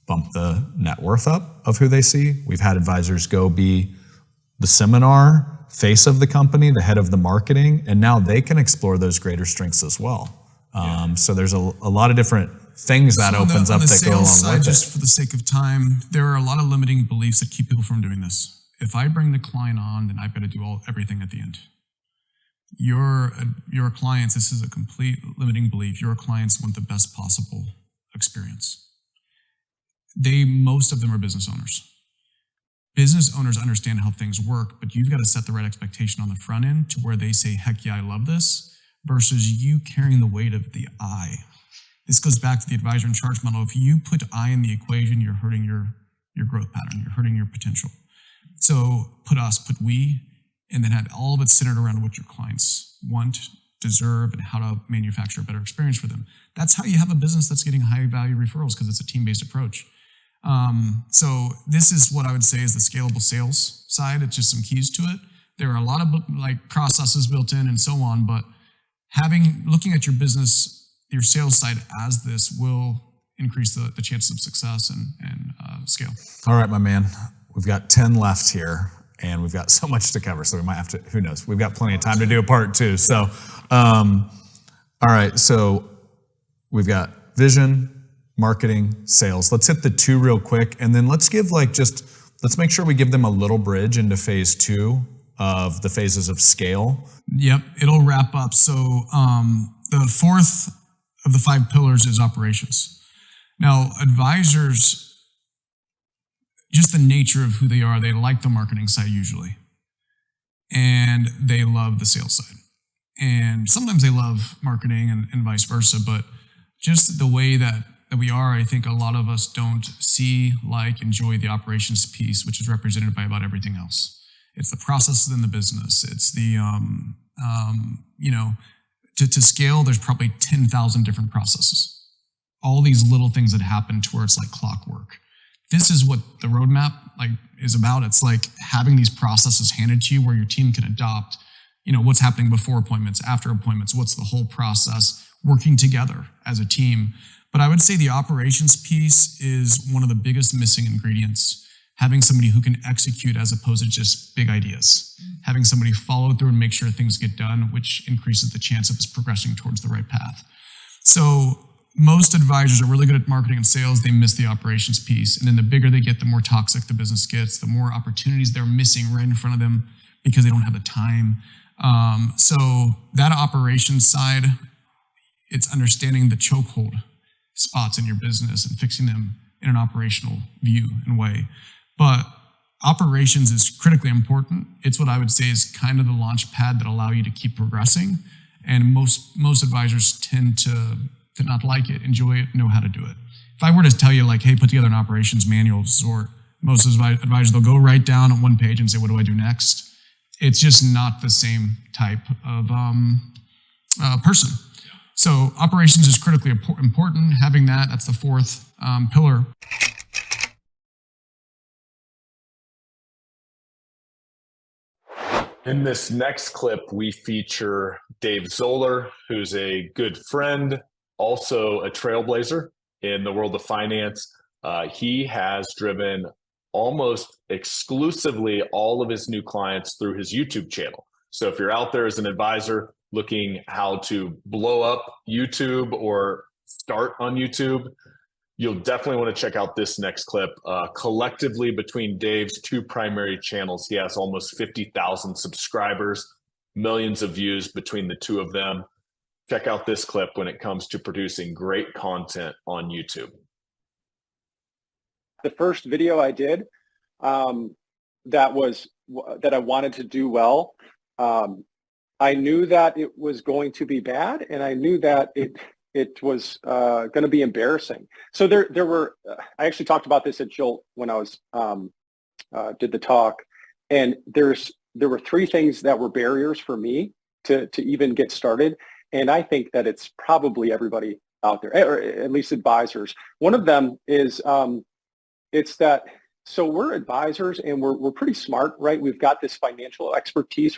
bump the net worth up of who they see. We've had advisors go be the seminar face of the company, the head of the marketing, and now they can explore those greater strengths as well. So there's a lot of different things that opens up that go along with it. Just for the sake of time, there are a lot of limiting beliefs that keep people from doing this. If I bring the client on, then I've got to do everything at the end. Your clients, this is a complete limiting belief. Your clients want the best possible experience. Most of them are business owners. Business owners understand how things work, but you've got to set the right expectation on the front end to where they say, heck yeah, I love this, versus you carrying the weight of the I. This goes back to the advisor in charge model. If you put I in the equation, you're hurting your growth pattern, you're hurting your potential. So put we, and then have all of it centered around what your clients want, deserve, and how to manufacture a better experience for them. That's how you have a business that's getting high value referrals, because it's a team-based approach. So this is what I would say is the scalable sales side. It's just some keys to it. There are a lot of processes built in and so on, but looking at your business, your sales side as this will increase the chances of success and scale. All right, my man, we've got 10 left here and we've got so much to cover. So we might have to, who knows, we've got plenty of time to do a part two. So, all right. So we've got vision, marketing, sales. Let's hit the two real quick. And then let's give let's make sure we give them a little bridge into phase two of the phases of scale. Yep, it'll wrap up. So the fourth of the 5 pillars is operations. Now, advisors, just the nature of who they are, they like the marketing side usually, and they love the sales side. And sometimes they love marketing and vice versa, but just the way that we are, I think a lot of us don't enjoy the operations piece, which is represented by about everything else. It's the processes in the business. It's the, to scale, there's probably 10,000 different processes. All these little things that happen to where it's like clockwork. This is what the roadmap is about. It's like having these processes handed to you where your team can adopt, what's happening before appointments, after appointments, what's the whole process, working together as a team. But I would say the operations piece is one of the biggest missing ingredients. Having somebody who can execute as opposed to just big ideas. Having somebody follow through and make sure things get done, which increases the chance of us progressing towards the right path. So most advisors are really good at marketing and sales. They miss the operations piece. And then the bigger they get, the more toxic the business gets, the more opportunities they're missing right in front of them because they don't have the time. So that operations side, it's understanding the chokehold spots in your business and fixing them in an operational view and way. But operations is critically important. It's what I would say is kind of the launch pad that allow you to keep progressing. And most advisors tend to not like it, enjoy it, know how to do it. If I were to tell you like, hey, put together an operations manual of sort, most advisors, they'll go right down on one page and say, what do I do next? It's just not the same type of person. So operations is critically important. Having that's the fourth pillar. In this next clip, we feature Dave Zoller, who's a good friend, also a trailblazer in the world of finance. He has driven almost exclusively all of his new clients through his YouTube channel. So if you're out there as an advisor looking how to blow up YouTube or start on YouTube, you'll definitely want to check out this next clip. Collectively, between Dave's two primary channels, he has almost 50,000 subscribers, millions of views between the two of them. Check out this clip when it comes to producing great content on YouTube. The first video I did that I wanted to do well, I knew that it was going to be bad, and I knew that it was going to be embarrassing. So there were, I actually talked about this at Shulte when I was did the talk, and there were three things that were barriers for me to even get started, and I think that it's probably everybody out there, or at least advisors. One of them is it's that, so we're advisors and we're pretty smart, right? We've got this financial expertise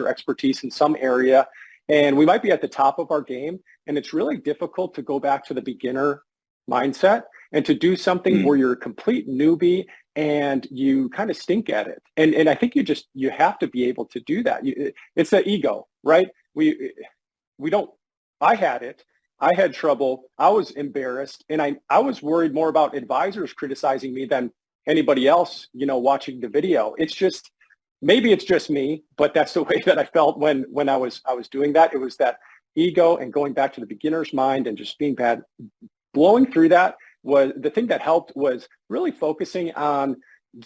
in some area, and we might be at the top of our game, and it's really difficult to go back to the beginner mindset and to do something where you're a complete newbie and you kind of stink at it. And I think you have to be able to do that. It's the ego, right? We don't, I had it. I had trouble. I was embarrassed, and I was worried more about advisors criticizing me than anybody else, watching the video. It's just, maybe it's just me, but that's the way that I felt when I was doing that. It was that ego and going back to the beginner's mind and just being bad. Blowing through that was the thing that helped, was really focusing on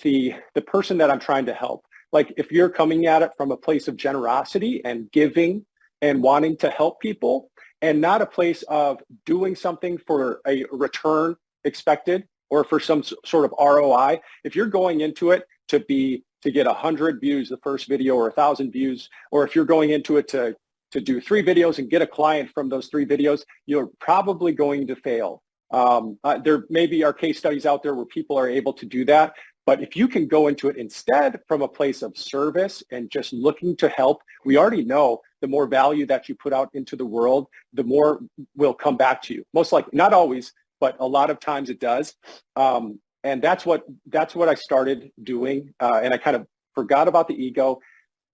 the person that I'm trying to help. Like if you're coming at it from a place of generosity and giving and wanting to help people, and not a place of doing something for a return expected or for some sort of ROI. If you're going into it to get 100 views the first video, or 1,000 views, or if you're going into it to do 3 videos and get a client from those 3 videos, you're probably going to fail. There maybe are case studies out there where people are able to do that. But if you can go into it instead from a place of service and just looking to help, we already know the more value that you put out into the world, the more will come back to you. Most likely, not always, but a lot of times it does. And that's what I started doing. And I kind of forgot about the ego.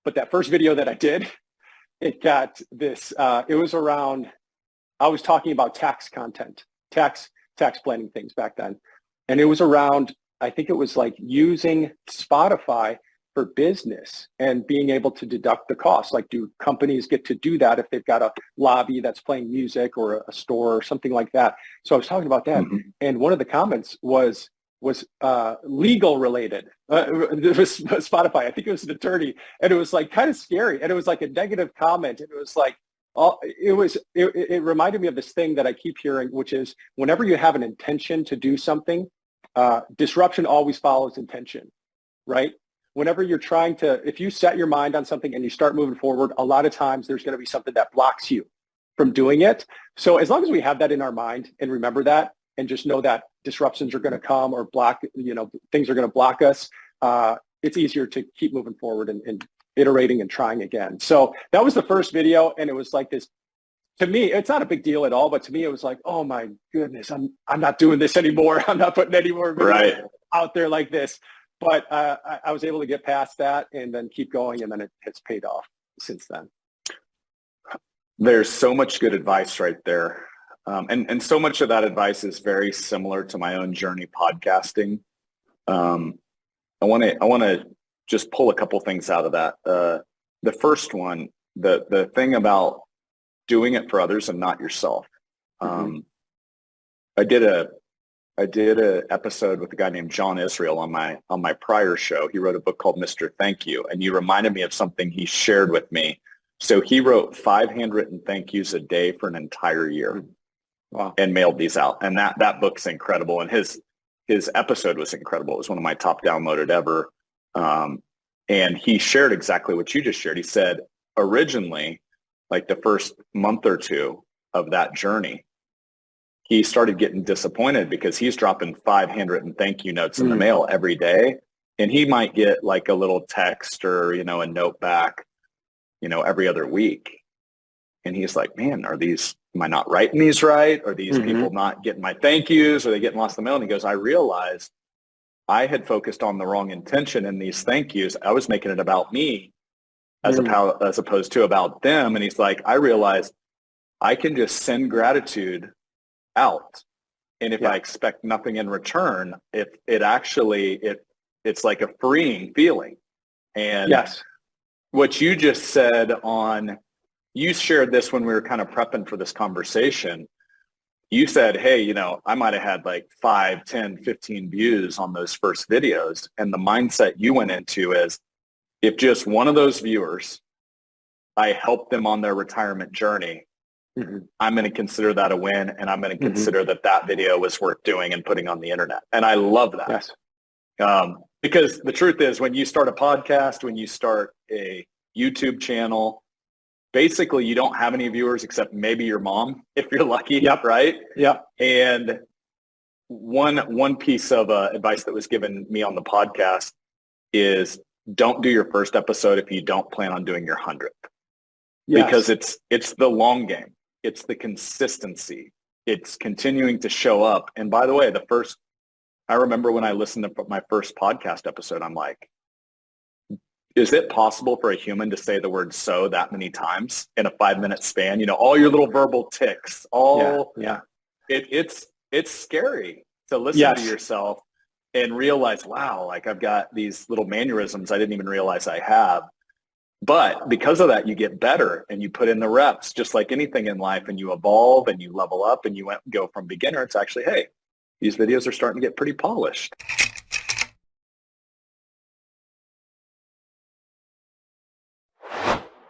But that first video that I did, it got this, it was around, I was talking about tax content, tax planning things back then. And it was around, I think it was like using Spotify for business and being able to deduct the cost. Like, do companies get to do that if they've got a lobby that's playing music, or a store or something like that? So I was talking about that. And one of the comments was legal related. It was Spotify. I think it was an attorney, and it was like kind of scary. And it was like a negative comment. And it was like, it reminded me of this thing that I keep hearing, which is whenever you have an intention to do something, disruption always follows intention, right? Whenever you're trying to, if you set your mind on something and you start moving forward, a lot of times there's going to be something that blocks you from doing it. So as long as we have that in our mind and remember that, and just know that disruptions are going to come, or things are going to block us, it's easier to keep moving forward and iterating and trying again. So that was the first video. And it was like this, to me, it's not a big deal at all, but to me, it was like, oh my goodness, I'm not doing this anymore. I'm not putting any more videos out there like this. But I was able to get past that and then keep going, and then it's paid off since then. There's so much good advice right there. And so much of that advice is very similar to my own journey podcasting. I want to just pull a couple things out of that. The first one, the thing about doing it for others and not yourself. I did I did an episode with a guy named John Israel on my prior show. He wrote a book called Mr. Thank You, and you reminded me of something he shared with me. So he wrote 5 handwritten thank yous a day for an entire year. Wow. And mailed these out. And that book's incredible. And his episode was incredible. It was one of my top downloaded ever. And he shared exactly what you just shared. He said originally, like the first month or two of that journey, he started getting disappointed because he's dropping 5 handwritten thank you notes in the mail every day. And he might get like a little text or, a note back, every other week. And he's like, man, am I not writing these right? Are these people not getting my thank yous? Are they getting lost in the mail? And he goes, I realized I had focused on the wrong intention in these thank yous. I was making it about me as opposed to about them. And he's like, I realized I can just send gratitude out. And if I expect nothing in return, it's like a freeing feeling. And what you just said you shared this when we were kind of prepping for this conversation. You said, hey, I might have had like 5, 10, 15 views on those first videos. And the mindset you went into is, if just one of those viewers, I helped them on their retirement journey, I'm going to consider that a win. And I'm going to consider that video was worth doing and putting on the internet. And I love that. Yes. Because the truth is, when you start a podcast, when you start a YouTube channel, basically you don't have any viewers except maybe your mom, if you're lucky. Yep. Right? Yeah. And one piece of advice that was given me on the podcast is, don't do your first episode if you don't plan on doing your 100th. Yes. Because it's the long game. It's the consistency. It's continuing to show up. And by the way, I remember when I listened to my first podcast episode, I'm like, is it possible for a human to say the word so that many times in a 5-minute span? All your little verbal tics, it's scary to listen to yourself and realize, wow, like I've got these little mannerisms I didn't even realize I have. But because of that, you get better and you put in the reps, just like anything in life, and you evolve and you level up and you go from beginner to actually, hey, these videos are starting to get pretty polished.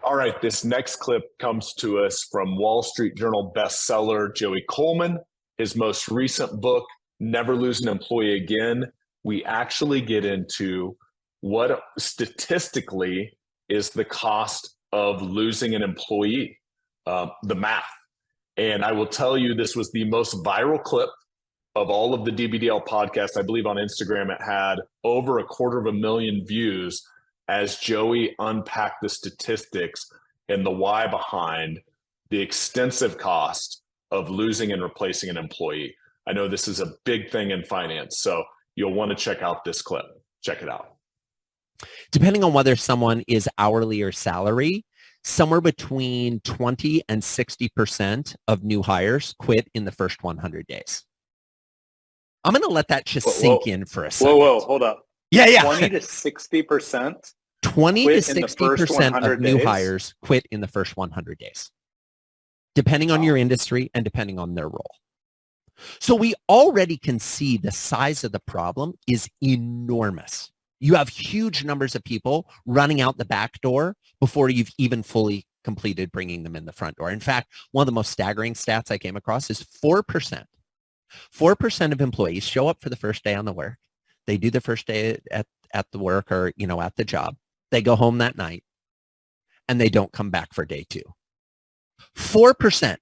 All right, this next clip comes to us from Wall Street Journal bestseller Joey Coleman. His most recent book, Never Lose an Employee Again. We actually get into what statistically is the cost of losing an employee, the math. And I will tell you, this was the most viral clip of all of the DBDL podcasts. I believe on Instagram it had over 250,000 views as Joey unpacked the statistics and the why behind the extensive cost of losing and replacing an employee. I know this is a big thing in finance, so you'll want to check out this clip. Check it out. Depending on whether someone is hourly or salary, somewhere between 20 and 60% of new hires quit in the first 100 days. I'm going to let that just sink in for a second. Whoa, hold up. Yeah. 20 to 60%? 20 to 60% of new hires quit in the first 100 days, depending on your industry and depending on their role. So we already can see the size of the problem is enormous. You have huge numbers of people running out the back door before you've even fully completed bringing them in the front door. In fact, one of the most staggering stats I came across is 4%. 4% of employees show up for the first day on the work. They do the first day at the work or, at the job. They go home that night and they don't come back for day 2. 4%.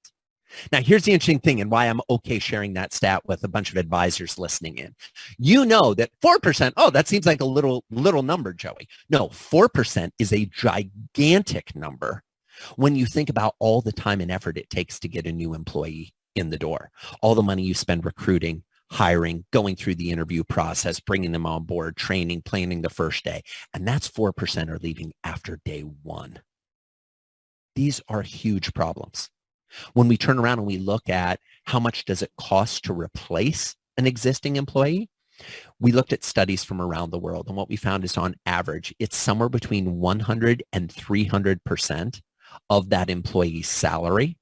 Now, here's the interesting thing and why I'm okay sharing that stat with a bunch of advisors listening in. You know that 4%, that seems like a little number, Joey. No, 4% is a gigantic number when you think about all the time and effort it takes to get a new employee in the door, all the money you spend recruiting, hiring, going through the interview process, bringing them on board, training, planning the first day. And that's 4% are leaving after day 1. These are huge problems. When we turn around and we look at how much does it cost to replace an existing employee, we looked at studies from around the world. And what we found is on average, it's somewhere between 100 and 300% of that employee's salary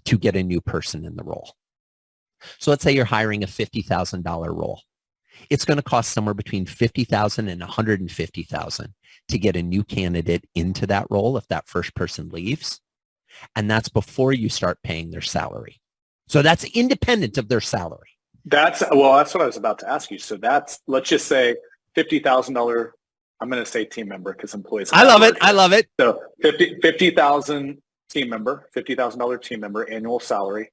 to get a new person in the role. So let's say you're hiring a $50,000 role. It's going to cost somewhere between $50,000 and $150,000 to get a new candidate into that role if that first person leaves. And that's before you start paying their salary. So that's independent of their salary. That's what I was about to ask you. So that's, let's just say $50,000, I'm going to say team member because employees. I love it. I love it. So $50,000 team member, $50,000 team member annual salary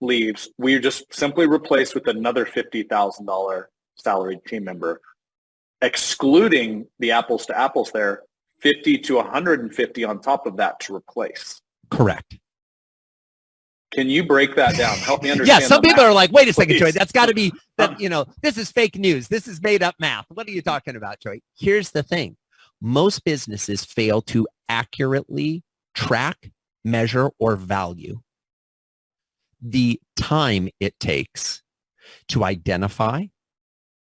leaves. We are just simply replaced with another $50,000 salaried team member, excluding the apples to apples there, 50 to 150 on top of that to replace. Correct. Can you break that down? Help me understand. Yeah, some people are like, wait a second, please. Joey, that's got to be, that. This is fake news. This is made up math. What are you talking about, Joey? Here's the thing. Most businesses fail to accurately track, measure, or value the time it takes to identify,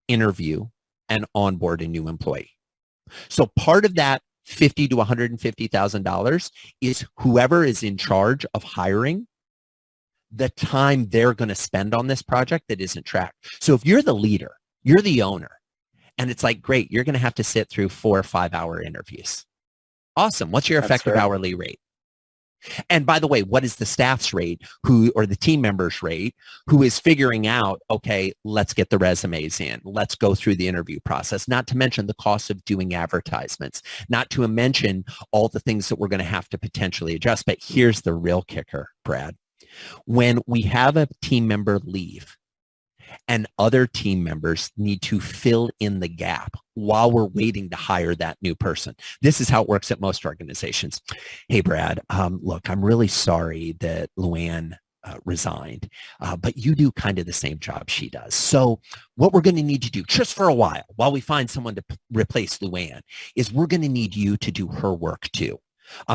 interview, and onboard a new employee. So part of that $50,000 to $150,000 is whoever is in charge of hiring, the time they're going to spend on this project that isn't tracked. So if you're the leader, you're the owner, and it's like, great, you're going to have to sit through 4 or 5 hour interviews. Awesome. What's your effective hourly rate? And by the way, what is the staff's rate or the team member's rate who is figuring out, okay, let's get the resumes in. Let's go through the interview process, not to mention the cost of doing advertisements, not to mention all the things that we're going to have to potentially adjust. But here's the real kicker, Brad. When we have a team member leave and other team members need to fill in the gap while we're waiting to hire that new person. This is how it works at most organizations. Hey, Brad, look, I'm really sorry that Luann resigned, but you do kind of the same job she does. So what we're going to need to do just for a while we find someone to replace Luann, is we're going to need you to do her work too.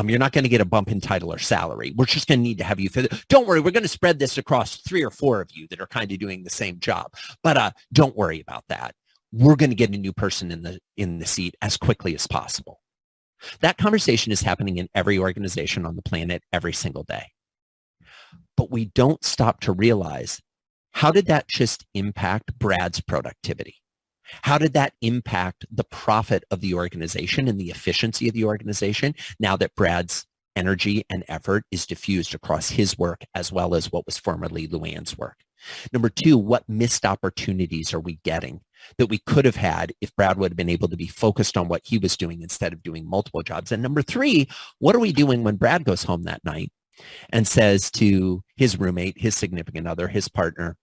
You're not going to get a bump in title or salary. We're just going to need to have you fill it. Don't worry. We're going to spread this across 3 or 4 of you that are kind of doing the same job. But don't worry about that. We're going to get a new person in the seat as quickly as possible. That conversation is happening in every organization on the planet every single day. But we don't stop to realize, how did that just impact Brad's productivity? How did that impact the profit of the organization and the efficiency of the organization now that Brad's energy and effort is diffused across his work as well as what was formerly Luann's work? Number 2, what missed opportunities are we getting that we could have had if Brad would have been able to be focused on what he was doing instead of doing multiple jobs? And number 3, what are we doing when Brad goes home that night and says to his roommate, his significant other, his partner,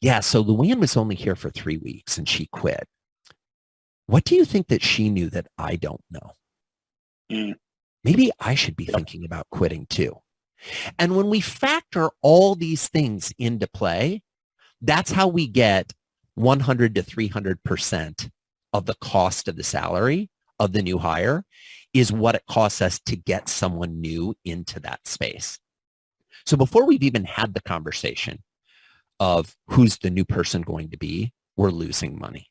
yeah, so Luann was only here for 3 weeks and she quit. What do you think that she knew that I don't know? Maybe I should be thinking about quitting too. And when we factor all these things into play, that's how we get 100 to 300% of the cost of the salary of the new hire is what it costs us to get someone new into that space. So before we've even had the conversation of who's the new person going to be, we're losing money.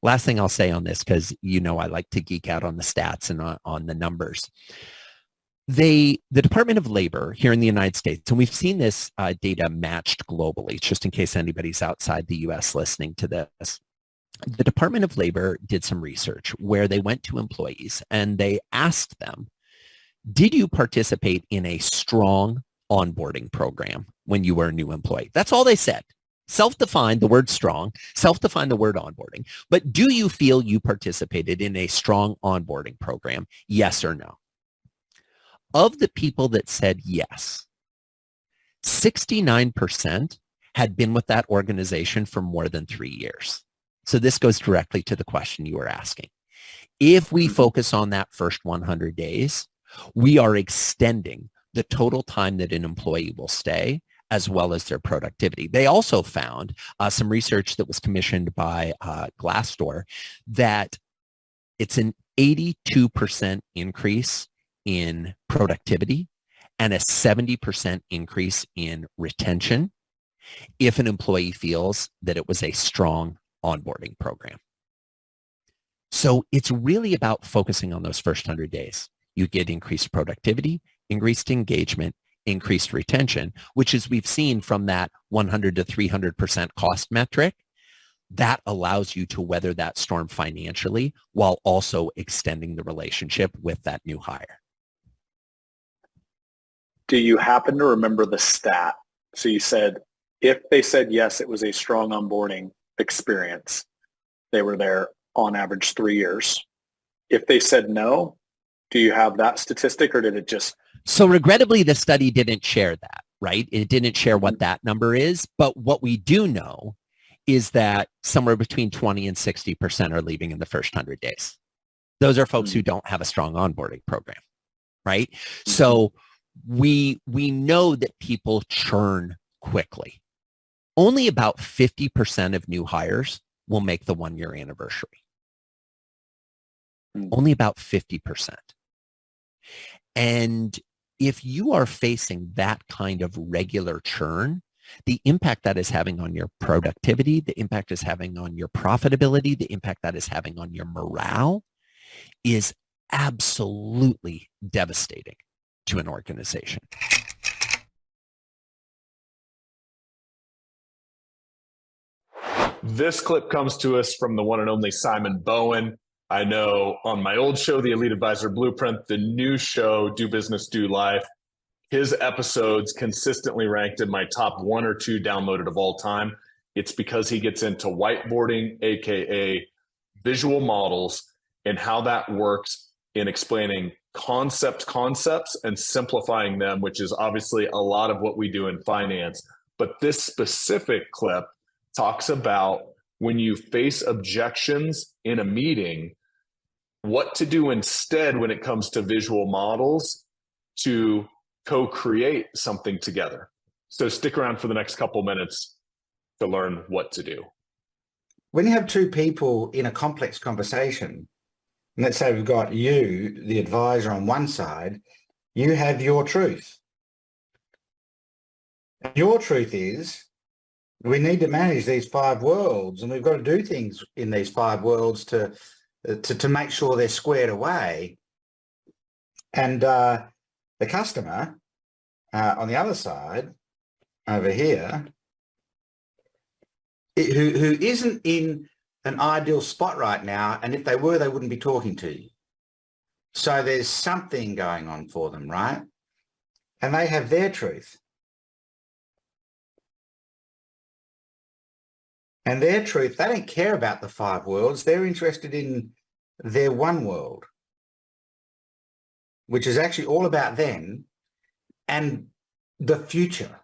Last thing I'll say on this, because I like to geek out on the stats and on the numbers. The Department of Labor here in the United States, and we've seen this data matched globally, just in case anybody's outside the U.S. listening to this. The Department of Labor did some research where they went to employees and they asked them, did you participate in a strong onboarding program when you were a new employee? That's all they said. Self-define the word strong, self-define the word onboarding. But do you feel you participated in a strong onboarding program? Yes or no? Of the people that said yes, 69% had been with that organization for more than 3 years. So this goes directly to the question you were asking. If we focus on that first 100 days, we are extending the total time that an employee will stay as well as their productivity. They also found some research that was commissioned by Glassdoor that it's an 82% increase in productivity and a 70% increase in retention if an employee feels that it was a strong onboarding program. So it's really about focusing on those first 100 days. You get increased productivity, increased engagement, increased retention, which is we've seen from that 100 to 300% cost metric. That allows you to weather that storm financially while also extending the relationship with that new hire. Do you happen to remember the stat? So you said, if they said yes, it was a strong onboarding experience. They were there on average 3 years. If they said no, do you have that statistic, or did it just? So regrettably, the study didn't share that, right? It didn't share what that number is. But what we do know is that somewhere between 20 and 60% are leaving in the first 100 days. Those are folks who don't have a strong onboarding program, right? So we know that people churn quickly. Only about 50% of new hires will make the 1-year anniversary. Only about 50%. And if you are facing that kind of regular churn, the impact that is having on your productivity, the impact is having on your profitability, the impact that is having on your morale is absolutely devastating to an organization. This clip comes to us from the one and only Simon Bowen. I know on my old show, The Elite Advisor Blueprint, the new show, Do Business, Do Life, his episodes consistently ranked in my top 1 or 2 downloaded of all time. It's because he gets into whiteboarding, AKA visual models, and how that works in explaining concepts and simplifying them, which is obviously a lot of what we do in finance. But this specific clip talks about when you face objections in a meeting, what to do instead when it comes to visual models to co-create something together. So stick around for the next couple minutes to learn what to do. When you have two people in a complex conversation, and let's say we've got you, the advisor, on one side, you have your truth. Your truth is we need to manage these 5 worlds, and we've got to do things in these 5 worlds to make sure they're squared away. And the customer on the other side over here, who isn't in an ideal spot right now, and if they were, they wouldn't be talking to you. So there's something going on for them, right? And they have their truth. And their truth, they don't care about the 5 worlds. They're interested in their one world, which is actually all about them and the future,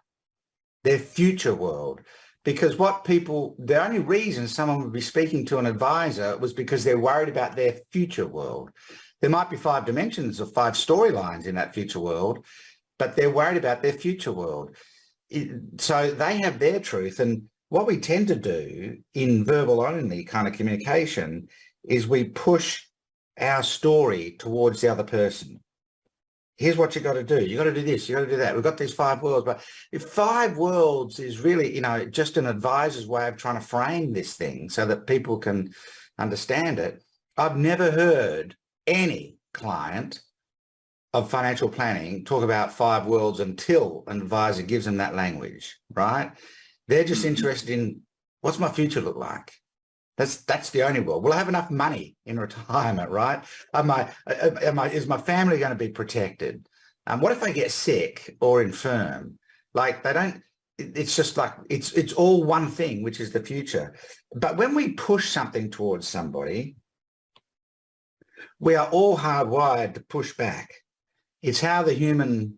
their future world. Because what people, the only reason someone would be speaking to an advisor was because they're worried about their future world. There might be 5 dimensions or 5 storylines in that future world, but they're worried about their future world. So they have their truth. And what we tend to do in verbal only kind of communication is we push our story towards the other person. Here's what you got to do. You got to do this. You got to do that. We've got these 5 worlds, but if 5 worlds is really, just an advisor's way of trying to frame this thing so that people can understand it. I've never heard any client of financial planning talk about 5 worlds until an advisor gives them that language, right? They're just interested in what's my future look like? That's the only world. Will I have enough money in retirement, right? Is my family going to be protected? What if I get sick or infirm? Like it's just like, it's all one thing, which is the future. But when we push something towards somebody, we are all hardwired to push back. It's how the human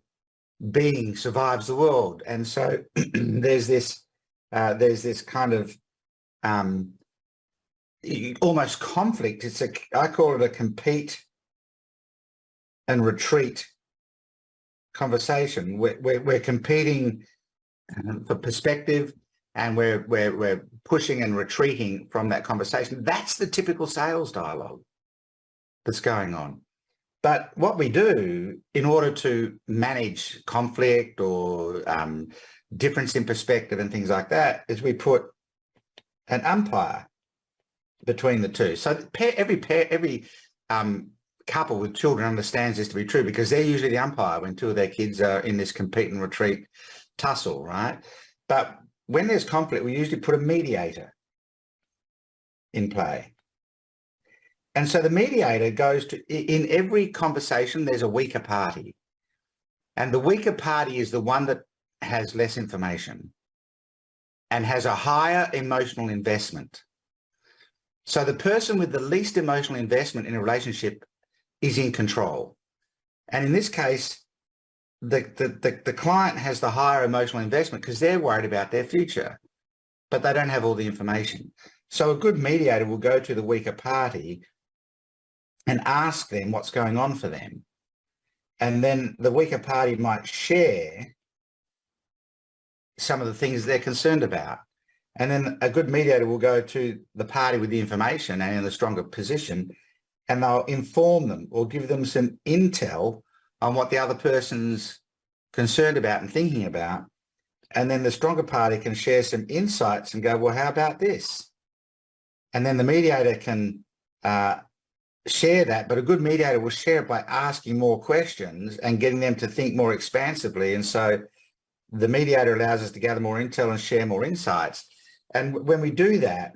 being survives the world. And so there's this kind of almost conflict. I call it a compete and retreat conversation. We're competing for perspective, and we're pushing and retreating from that conversation. That's the typical sales dialogue that's going on. But what we do in order to manage conflict or difference in perspective and things like that is we put an umpire between the two. So every couple with children understands this to be true, because they're usually the umpire when two of their kids are in this compete and retreat tussle, right? But when there's conflict, we usually put a mediator in play. And so the mediator goes to, in every conversation, there's a weaker party. And the weaker party is the one that has less information and has a higher emotional investment. So the person with the least emotional investment in a relationship is in control. And in this case, the client has the higher emotional investment because they're worried about their future, but they don't have all the information. So a good mediator will go to the weaker party and ask them what's going on for them. And then the weaker party might share some of the things they're concerned about. And then a good mediator will go to the party with the information and in the stronger position, and they'll inform them or give them some intel on what the other person's concerned about and thinking about. And then the stronger party can share some insights and go, well, how about this? And then the mediator can share that, but a good mediator will share it by asking more questions and getting them to think more expansively. And so the mediator allows us to gather more intel and share more insights. And when we do that,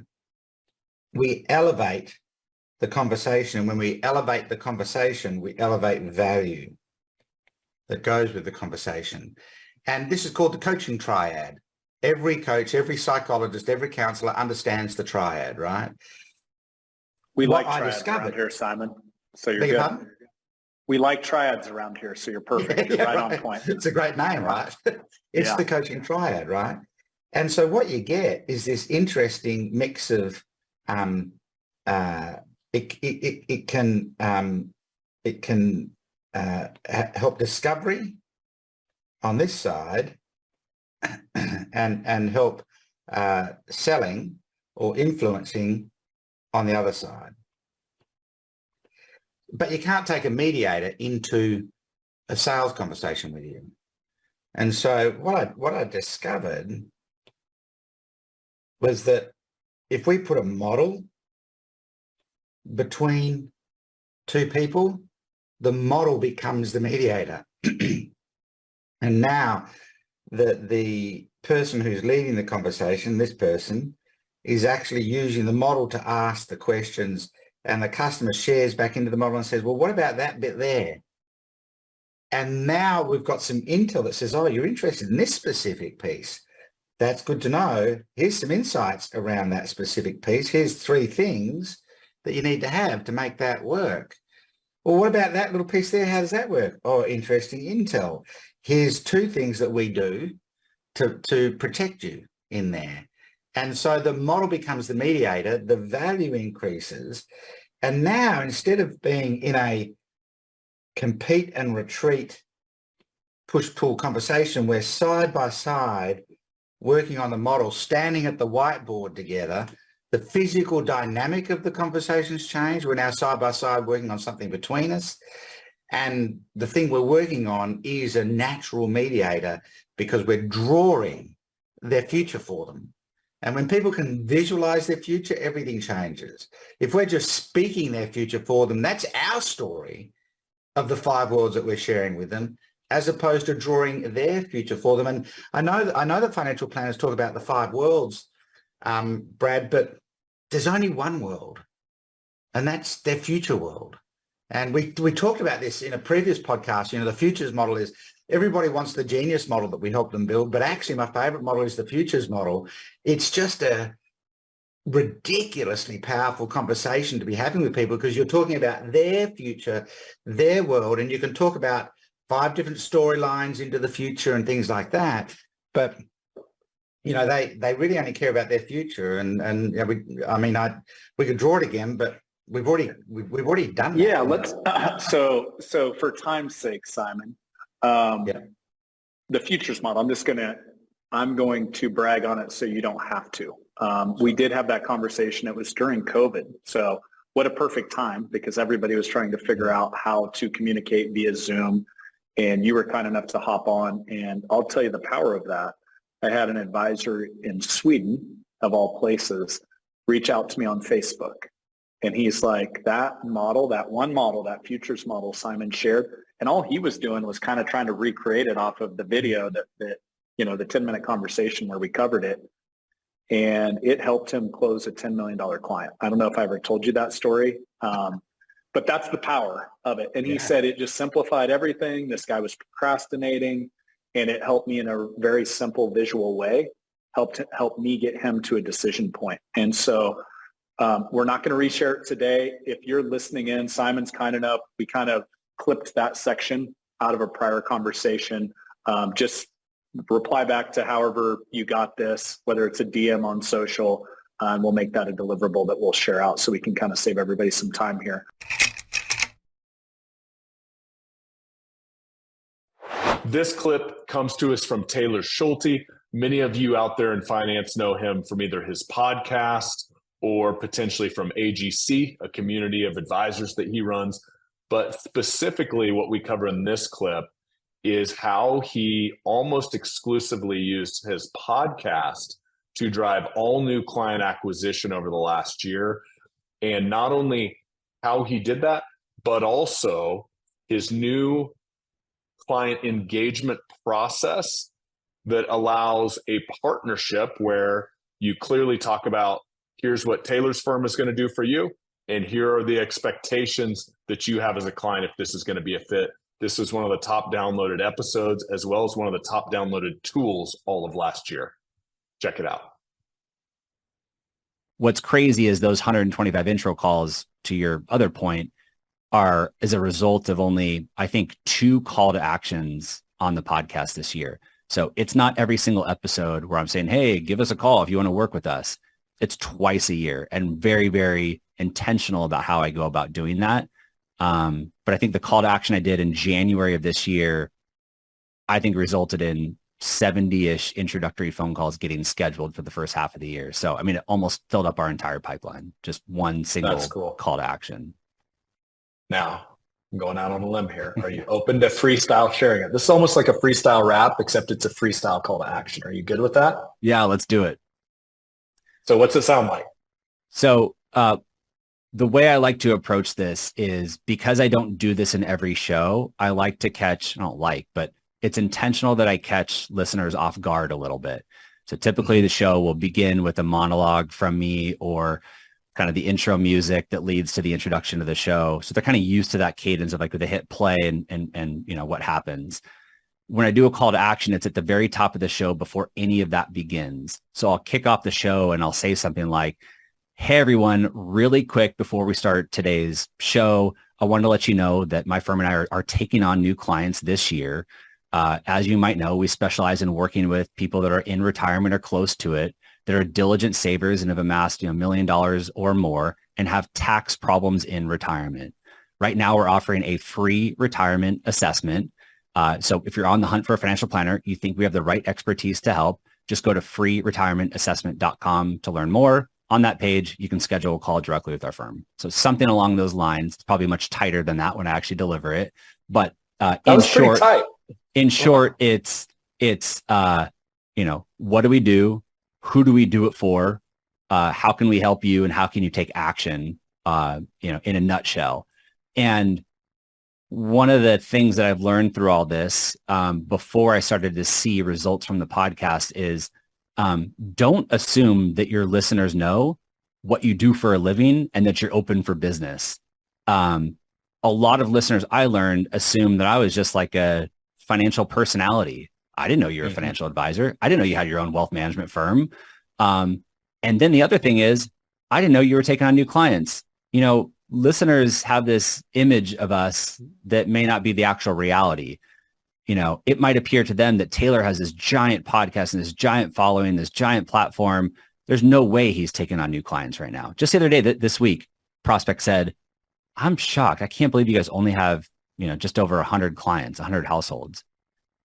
we elevate the conversation. And when we elevate the conversation, we elevate value that goes with the conversation. And this is called the coaching triad. Every coach, every psychologist, every counselor understands the triad, right? We like triads around here, Simon. So you're good. We like triads around here, so you're perfect. You're right on point. It's a great name, right? It's the coaching triad, right? And so what you get is this interesting mix of it can help discovery on this side and help selling or influencing on the other side. But you can't take a mediator into a sales conversation with you. And so what I discovered was that if we put a model between two people, the model becomes the mediator. And now the person who's leading the conversation, this person, is actually using the model to ask the questions, and the customer shares back into the model and says, well, what about that bit there? And now we've got some intel that says, oh, you're interested in this specific piece. That's good to know. Here's some insights around that specific piece. Here's 3 things that you need to have to make that work. Well, what about that little piece there? How does that work? Oh, interesting intel. Here's 2 things that we do to protect you in there. And so the model becomes the mediator, the value increases. And now, instead of being in a compete and retreat, push-pull conversation, we're side by side working on the model, standing at the whiteboard together. The physical dynamic of the conversations change. We're now side by side working on something between us. And the thing we're working on is a natural mediator because we're drawing their future for them. And when people can visualize their future, everything changes. If we're just speaking their future for them, that's our story of the 5 worlds that we're sharing with them, as opposed to drawing their future for them. And I know that financial planners talk about the 5 worlds, Brad, but there's only one world, and that's their future world. And we talked about this in a previous podcast. You know, the futures model is everybody wants the genius model that we help them build, but actually my favorite model is the futures model. It's just a ridiculously powerful conversation to be having with people because you're talking about their future, their world, and you can talk about 5 different storylines into the future and things like that. But you know, they really only care about their future, and you know, we could draw it again, but we've already done that. Yeah, let's. So for time's sake, Simon, the futures model. I'm going to brag on it so you don't have to. We did have that conversation. It was during COVID, so what a perfect time because everybody was trying to figure out how to communicate via Zoom, and you were kind enough to hop on. And I'll tell you the power of that. I had an advisor in Sweden, of all places, reach out to me on Facebook And he's like, that model, that one model, that futures model Simon shared, and all he was doing was kind of trying to recreate it off of the video that the 10-minute conversation where we covered it. And it helped him close a $10 million client. I don't know if I ever told you that story, but that's the power of it. And he said it just simplified everything. This guy was procrastinating, and it helped me in a very simple visual way, helped me get him to a decision point. And so we're not going to reshare it today. If you're listening in, Simon's kind enough, we kind of clipped that section out of a prior conversation. Just reply back to however you got this, whether it's a DM on social, and we'll make that a deliverable that we'll share out so we can kind of save everybody some time here. This clip comes to us from Taylor Shulte. Many of you out there in finance know him from either his podcast or potentially from AGC, a community of advisors that he runs. But specifically what we cover in this clip is how he almost exclusively used his podcast to drive all new client acquisition over the last year. And not only how he did that, but also his new client engagement process that allows a partnership where you clearly talk about, here's what Taylor's firm is going to do for you, and here are the expectations that you have as a client if this is going to be a fit. This was one of the top downloaded episodes, as well as one of the top downloaded tools all of last year. Check it out. What's crazy is those 125 intro calls, to your other point, are as a result of only, I think, 2 call to actions on the podcast this year. So it's not every single episode where I'm saying, hey, give us a call if you want to work with us. It's twice a year, and very, very intentional about how I go about doing that. But I think the call to action I did in January of this year, I think resulted in 70-ish introductory phone calls getting scheduled for the first half of the year. So, I mean, it almost filled up our entire pipeline, just one single call to action. Now, I'm going out on a limb here. Are you open to freestyle sharing it? This is almost like a freestyle rap, except it's a freestyle call to action. Are you good with that? Yeah, let's do it. So what's it sound like? So the way I like to approach this is, because I don't do this in every show, I like to catch, I don't like, but it's intentional that I catch listeners off guard a little bit. So typically the show will begin with a monologue from me or kind of the intro music that leads to the introduction to the show. So they're kind of used to that cadence of like they hit play and you know what happens. When I do a call to action, it's at the very top of the show before any of that begins. So I'll kick off the show and I'll say something like, hey, everyone, really quick before we start today's show, I wanted to let you know that my firm and I are taking on new clients this year. As you might know, we specialize in working with people that are in retirement or close to it, that are diligent savers and have amassed $1 million or more and have tax problems in retirement. Right now, we're offering a free retirement assessment. So if you're on the hunt for a financial planner, you think we have the right expertise to help, just go to freeretirementassessment.com to learn more. On that page, you can schedule a call directly with our firm. So something along those lines. It's probably much tighter than that when I actually deliver it. But in short, it's you know, what do we do? Who do we do it for? How can we help you? And how can you take action, you know, in a nutshell? And one of the things that I've learned through all this, before I started to see results from the podcast, is don't assume that your listeners know what you do for a living and that you're open for business. A lot of listeners, I learned, assume that I was just like a financial personality. I didn't know you were a financial advisor. I didn't know you had your own wealth management firm. And then the other thing is, I didn't know you were taking on new clients. You know, listeners have this image of us that may not be the actual reality. You know, it might appear to them that Taylor has this giant podcast and this giant following, this giant platform. There's no way he's taking on new clients right now. Just the other day, this week, prospect said, I'm shocked. I can't believe you guys only have, you know, just over 100 clients, 100 households.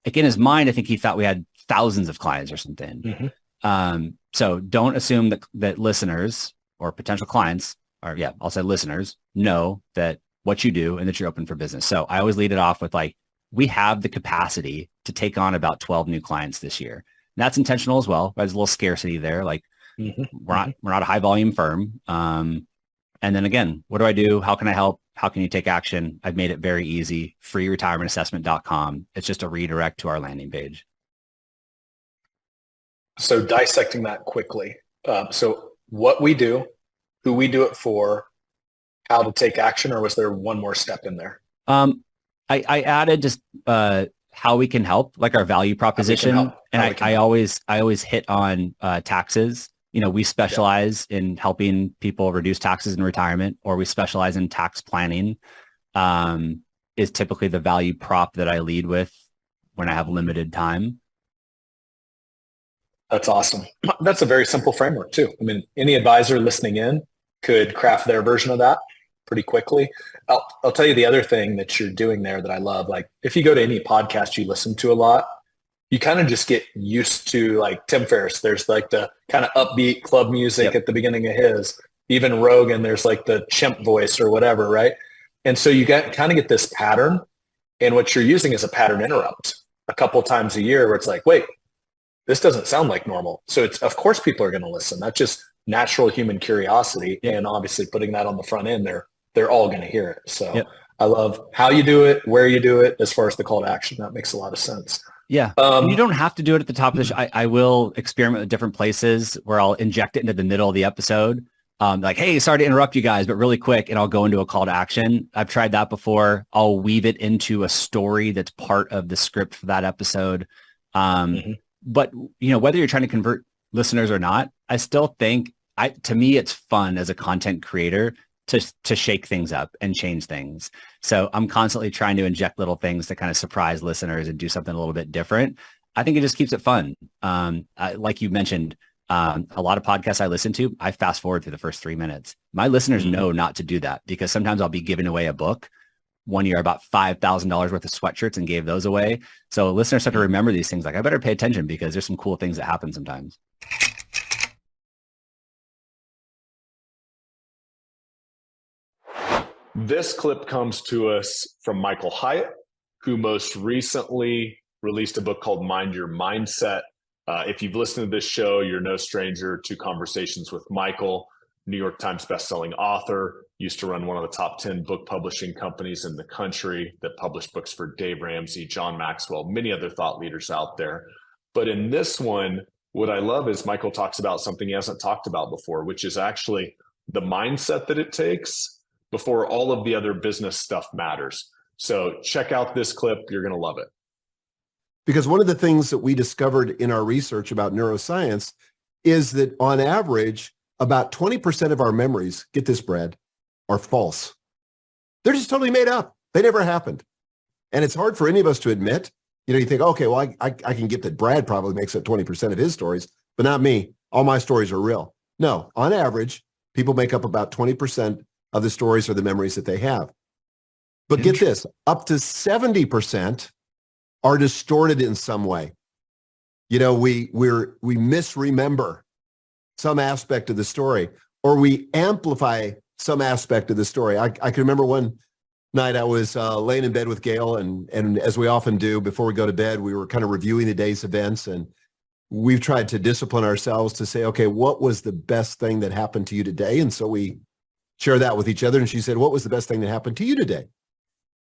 Like in his mind, I think he thought we had thousands of clients or something. So don't assume that listeners or potential clients, or I'll say listeners, know that what you do and that you're open for business. So I always lead it off with like, we have the capacity to take on about 12 new clients this year. And that's intentional as well. There's a little scarcity there. Like we're not a high volume firm. And then again, what do I do? How can I help? How can you take action? I've made it very easy. freeretirementAssessment.com. It's just a redirect to our landing page. So dissecting that quickly. So what we do, who we do it for, how to take action, or was there one more step in there? I added just how we can help, like our value proposition. And I always hit on taxes. You know, we specialize in helping people reduce taxes in retirement, or we specialize in tax planning, is typically the value prop that I lead with when I have limited time. That's awesome. That's a very simple framework too. I mean, any advisor listening in could craft their version of that pretty quickly. I'll tell you the other thing that you're doing there that I love. Like if you go to any podcast you listen to a lot, you kind of just get used to like Tim Ferriss. There's like the kind of upbeat club music at the beginning of his. Even Rogan, there's like the chimp voice or whatever, right? And so you kind of get this pattern, and what you're using is a pattern interrupt a couple of times a year where it's like, wait, this doesn't sound like normal. So it's, of course people are going to listen. That's just natural human curiosity. And obviously putting that on the front end, they're all going to hear it. So I love how you do it, where you do it, as far as the call to action. That makes a lot of sense. Yeah. And you don't have to do it at the top of the show. I will experiment with different places where I'll inject it into the middle of the episode. Like, hey, sorry to interrupt you guys, but really quick, and I'll go into a call to action. I've tried that before. I'll weave it into a story that's part of the script for that episode. But, you know, whether you're trying to convert listeners or not, I still think, to me, it's fun as a content creator to shake things up and change things. So I'm constantly trying to inject little things to kind of surprise listeners and do something a little bit different. I think it just keeps it fun. Like you mentioned, a lot of podcasts I listen to, I fast forward through the first 3 minutes. My listeners know not to do that, because sometimes I'll be giving away a book. One year, about $5,000 worth of sweatshirts and gave those away. So listeners have to remember these things. Like, I better pay attention because there's some cool things that happen sometimes. This clip comes to us from Michael Hyatt, who most recently released a book called Mind Your Mindset. If you've listened to this show, you're no stranger to conversations with Michael, New York Times bestselling author, used to run one of the top 10 book publishing companies in the country that published books for Dave Ramsey, John Maxwell, many other thought leaders out there. But in this one, what I love is Michael talks about something he hasn't talked about before, which is actually the mindset that it takes before all of the other business stuff matters. So check out this clip. You're going to love it. Because one of the things that we discovered in our research about neuroscience is that on average, about 20% of our memories, get this, Brad, are false. They're just totally made up. They never happened. And it's hard for any of us to admit. You know, you think, okay, well, I can get that Brad probably makes up 20% of his stories, but not me. All my stories are real. No, on average, people make up about 20% of the stories or the memories that they have. But get this, up to 70% are distorted in some way. You know, we misremember some aspect of the story, or we amplify some aspect of the story. I can remember one night I was laying in bed with Gail, and as we often do before we go to bed, we were kind of reviewing the day's events, and we've tried to discipline ourselves to say, okay, what was the best thing that happened to you today? And so we share that with each other. And she said, what was the best thing that happened to you today?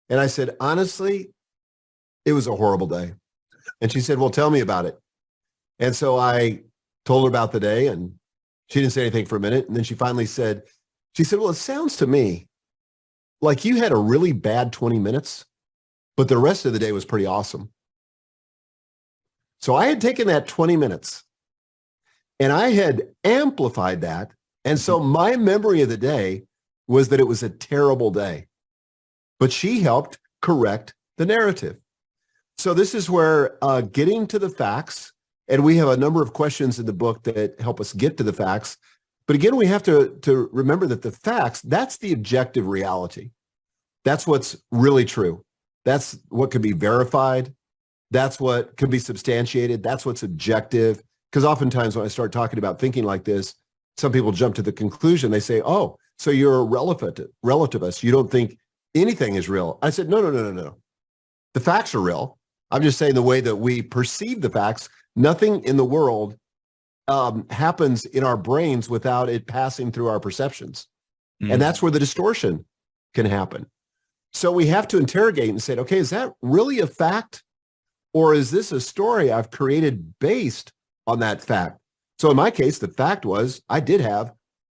And I said, honestly, it was a horrible day. And she said, well, tell me about it. And so I told her about the day, and she didn't say anything for a minute. And then she finally said, well, it sounds to me like you had a really bad 20 minutes, but the rest of the day was pretty awesome. So I had taken that 20 minutes and I had amplified that. And so my memory of the day was that it was a terrible day, but she helped correct the narrative. So this is where getting to the facts, and we have a number of questions in the book that help us get to the facts. But again, we have to remember that the facts, that's the objective reality. That's what's really true. That's what can be verified. That's what can be substantiated. That's what's objective. Because oftentimes when I start talking about thinking like this, some people jump to the conclusion. They say, oh, so you're a relativist. You don't think anything is real. I said, no. The facts are real. I'm just saying the way that we perceive the facts, nothing in the world happens in our brains without it passing through our perceptions. And that's where the distortion can happen. So we have to interrogate and say, okay, is that really a fact? Or is this a story I've created based on that fact? So in my case, the fact was I did have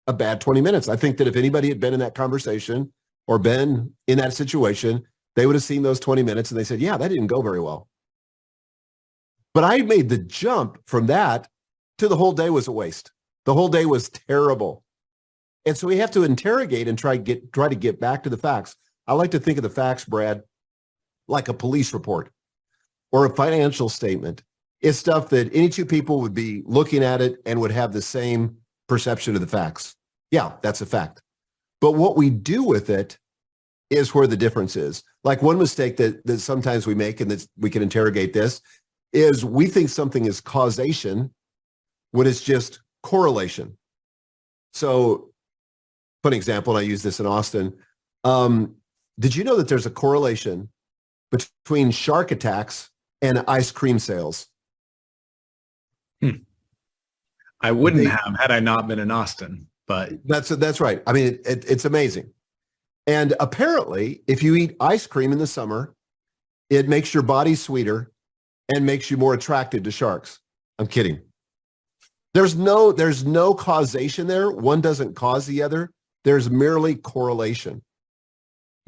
a bad 20 minutes. I think that if anybody had been in that conversation or been in that situation, they would have seen those 20 minutes and they said, yeah, that didn't go very well. But I made the jump from that to the whole day was a waste. The whole day was terrible. And so we have to interrogate and try to get back to the facts. I like to think of the facts, Brad, like a police report or a financial statement. It's stuff that any two people would be looking at it and would have the same perception of the facts. Yeah, that's a fact. But what we do with it is where the difference is. Like one mistake that sometimes we make, and that we can interrogate this, is we think something is causation when it's just correlation. So, for example, and I use this in Austin, did you know that there's a correlation between shark attacks and ice cream sales? I wouldn't have had I not been in Austin, but that's right. I mean, it's amazing. And apparently, if you eat ice cream in the summer, it makes your body sweeter and makes you more attracted to sharks. I'm kidding. There's no causation there. One doesn't cause the other. There's merely correlation.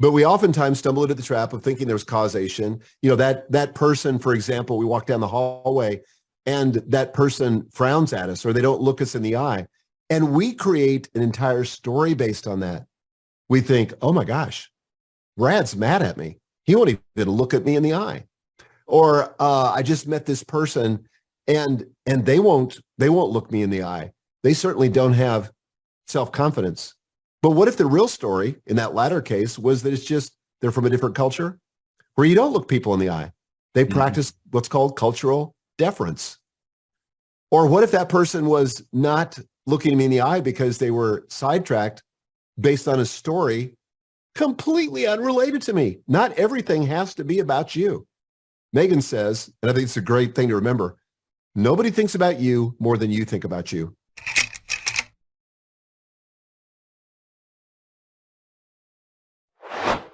But we oftentimes stumble into the trap of thinking there's causation. You know, that person, for example, we walk down the hallway and that person frowns at us or they don't look us in the eye. And we create an entire story based on that. We think, oh my gosh, Brad's mad at me. He won't even look at me in the eye. Or I just met this person and they won't look me in the eye. They certainly don't have self-confidence. But what if the real story in that latter case was that it's just they're from a different culture where you don't look people in the eye. They practice what's called cultural deference. Or what if that person was not looking me in the eye because they were sidetracked based on a story completely unrelated to me? Not everything has to be about you. Megan says, and I think it's a great thing to remember, nobody thinks about you more than you think about you.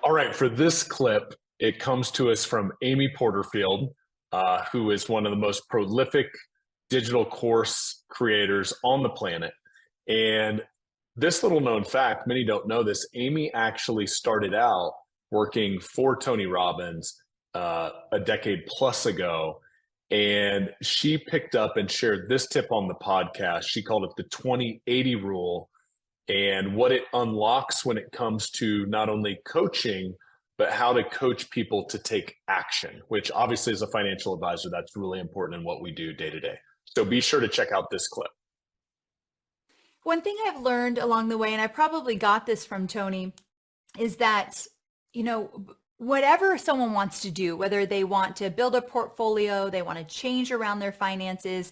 All right, for this clip, it comes to us from Amy Porterfield, who is one of the most prolific digital course creators on the planet. And this little known fact, many don't know this, Amy actually started out working for Tony Robbins a decade plus ago. And she picked up and shared this tip on the podcast. She called it the 20-80 rule, and what it unlocks when it comes to not only coaching, but how to coach people to take action, which obviously as a financial advisor, that's really important in what we do day to day. So be sure to check out this clip. One thing I've learned along the way, and I probably got this from Tony, is that, you know, whatever someone wants to do, whether they want to build a portfolio, they want to change around their finances,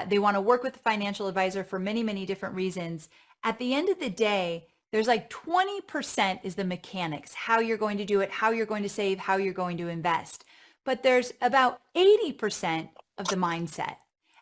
they want to work with a financial advisor for many, many different reasons. At the end of the day, there's like 20% is the mechanics, how you're going to do it, how you're going to save, how you're going to invest. But there's about 80% of the mindset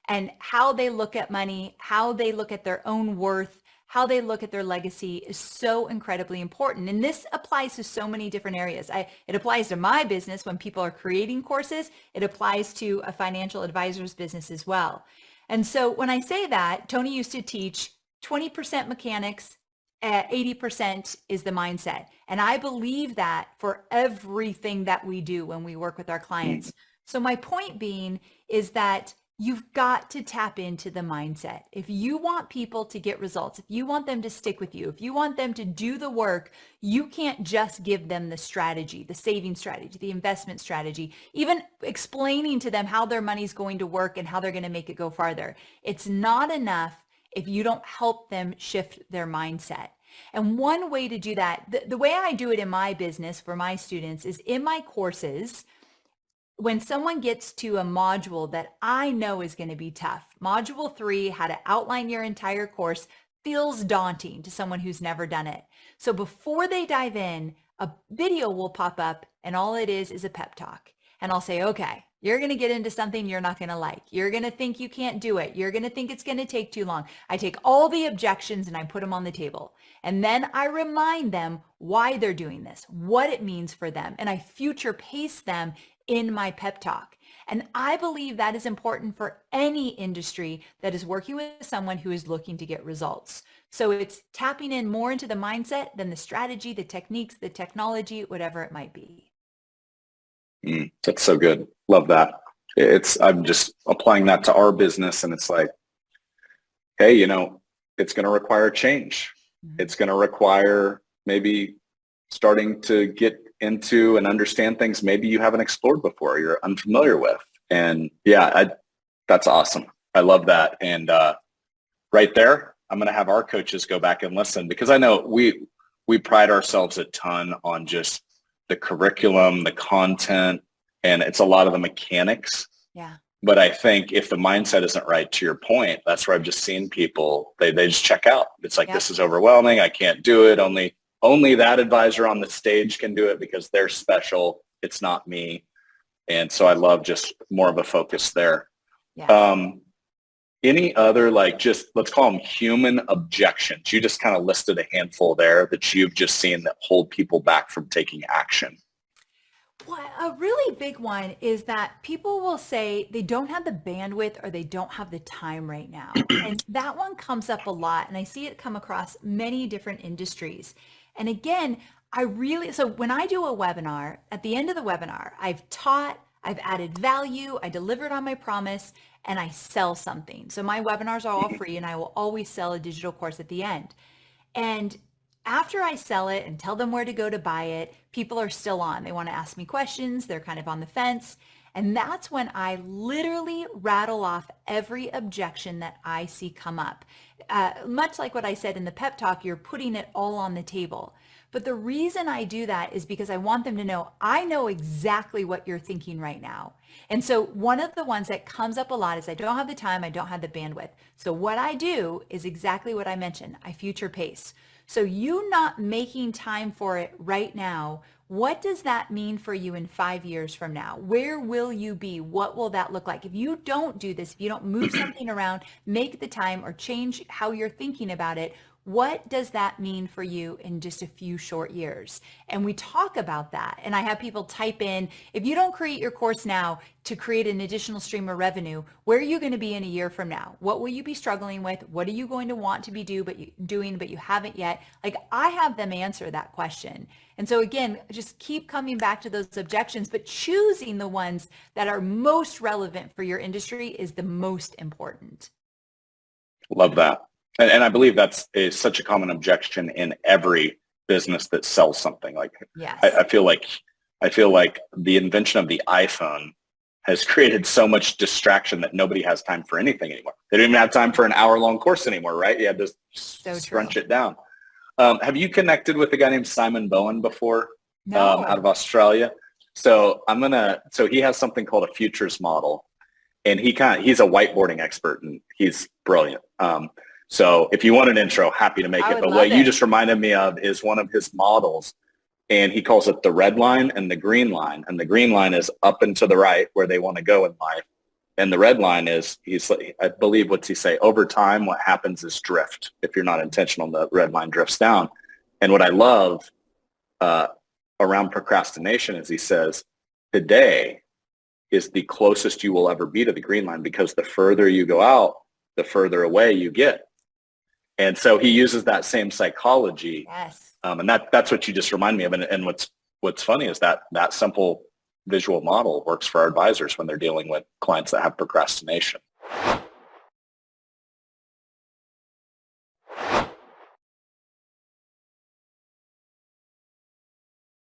and how they look at money, how they look at their own worth, how they look at their legacy is so incredibly important. And this applies to so many different areas. It applies to my business when people are creating courses. It applies to a financial advisor's business as well. And so when I say that, Tony used to teach 20% mechanics, 80% is the mindset. And I believe that for everything that we do when we work with our clients. So my point being is that you've got to tap into the mindset. If you want people to get results, if you want them to stick with you, if you want them to do the work, you can't just give them the strategy, the saving strategy, the investment strategy, even explaining to them how their money's going to work and how they're going to make it go farther. It's not enough if you don't help them shift their mindset. And one way to do that, the way I do it in my business for my students is in my courses, when someone gets to a module that I know is going to be tough, module 3, how to outline your entire course, feels daunting to someone who's never done it. So before they dive in, a video will pop up and all it is a pep talk. And I'll say, okay, you're going to get into something you're not going to like. You're going to think you can't do it. You're going to think it's going to take too long. I take all the objections and I put them on the table. And then I remind them why they're doing this, what it means for them. And I future pace them in my pep talk. And I believe that is important for any industry that is working with someone who is looking to get results. So it's tapping in more into the mindset than the strategy, the techniques, the technology, whatever it might be. That's so good. Love that. I'm just applying that to our business, and it's like, hey, it's going to require change. Mm-hmm. It's going to require maybe starting to get into and understand things maybe you haven't explored before, you're unfamiliar with. And that's awesome. I love that. And right there, I'm going to have our coaches go back and listen, because I know we pride ourselves a ton on just the curriculum, the content, and it's a lot of the mechanics. Yeah. But I think if the mindset isn't right, to your point, that's where I've just seen people, they just check out. It's like, this is overwhelming. I can't do it. Only that advisor on the stage can do it because they're special. It's not me. And so I love just more of a focus there. Yes. Any other, just let's call them human objections? You just kind of listed a handful there that you've just seen that hold people back from taking action. Well, a really big one is that people will say they don't have the bandwidth or they don't have the time right now. And that one comes up a lot. And I see it come across many different industries. And again, so when I do a webinar, at the end of the webinar, I've taught, I've added value, I delivered on my promise, and I sell something. So my webinars are all free, and I will always sell a digital course at the end. And after I sell it and tell them where to go to buy it, people are still on. They want to ask me questions. They're kind of on the fence. And that's when I literally rattle off every objection that I see come up. Much like what I said in the pep talk, you're putting it all on the table. But the reason I do that is because I want them to know, I know exactly what you're thinking right now. And so one of the ones that comes up a lot is I don't have the time, I don't have the bandwidth. So what I do is exactly what I mentioned. I future pace. So you not making time for it right now, what does that mean for you in 5 years from now? Where will you be? What will that look like? If you don't do this, if you don't move something around, make the time or change how you're thinking about it, what does that mean for you in just a few short years? And we talk about that. And I have people type in, if you don't create your course now to create an additional stream of revenue, where are you going to be in a year from now? What will you be struggling with? What are you going to want to be doing, but you haven't yet? I have them answer that question. And so again, just keep coming back to those objections, but choosing the ones that are most relevant for your industry is the most important. Love that. And I believe that's such a common objection in every business that sells something. Yes. I feel like the invention of the iPhone has created so much distraction that nobody has time for anything anymore. They don't even have time for an hour-long course anymore, right? You had to scrunch it down. Have you connected with a guy named Simon Bowen before? No. Out of Australia? So he has something called a futures model, and he's a whiteboarding expert, and he's brilliant. So if you want an intro, happy to make it. But what you just reminded me of is one of his models, and he calls it the red line and the green line. And the green line is up and to the right where they want to go in life. And the red line is, I believe, what's he say? Over time, what happens is drift. If you're not intentional, the red line drifts down. And what I love around procrastination is he says, today is the closest you will ever be to the green line, because the further you go out, the further away you get. And so he uses that same psychology. Yes. And that's what you just remind me of. And what's funny is that simple visual model works for our advisors when they're dealing with clients that have procrastination.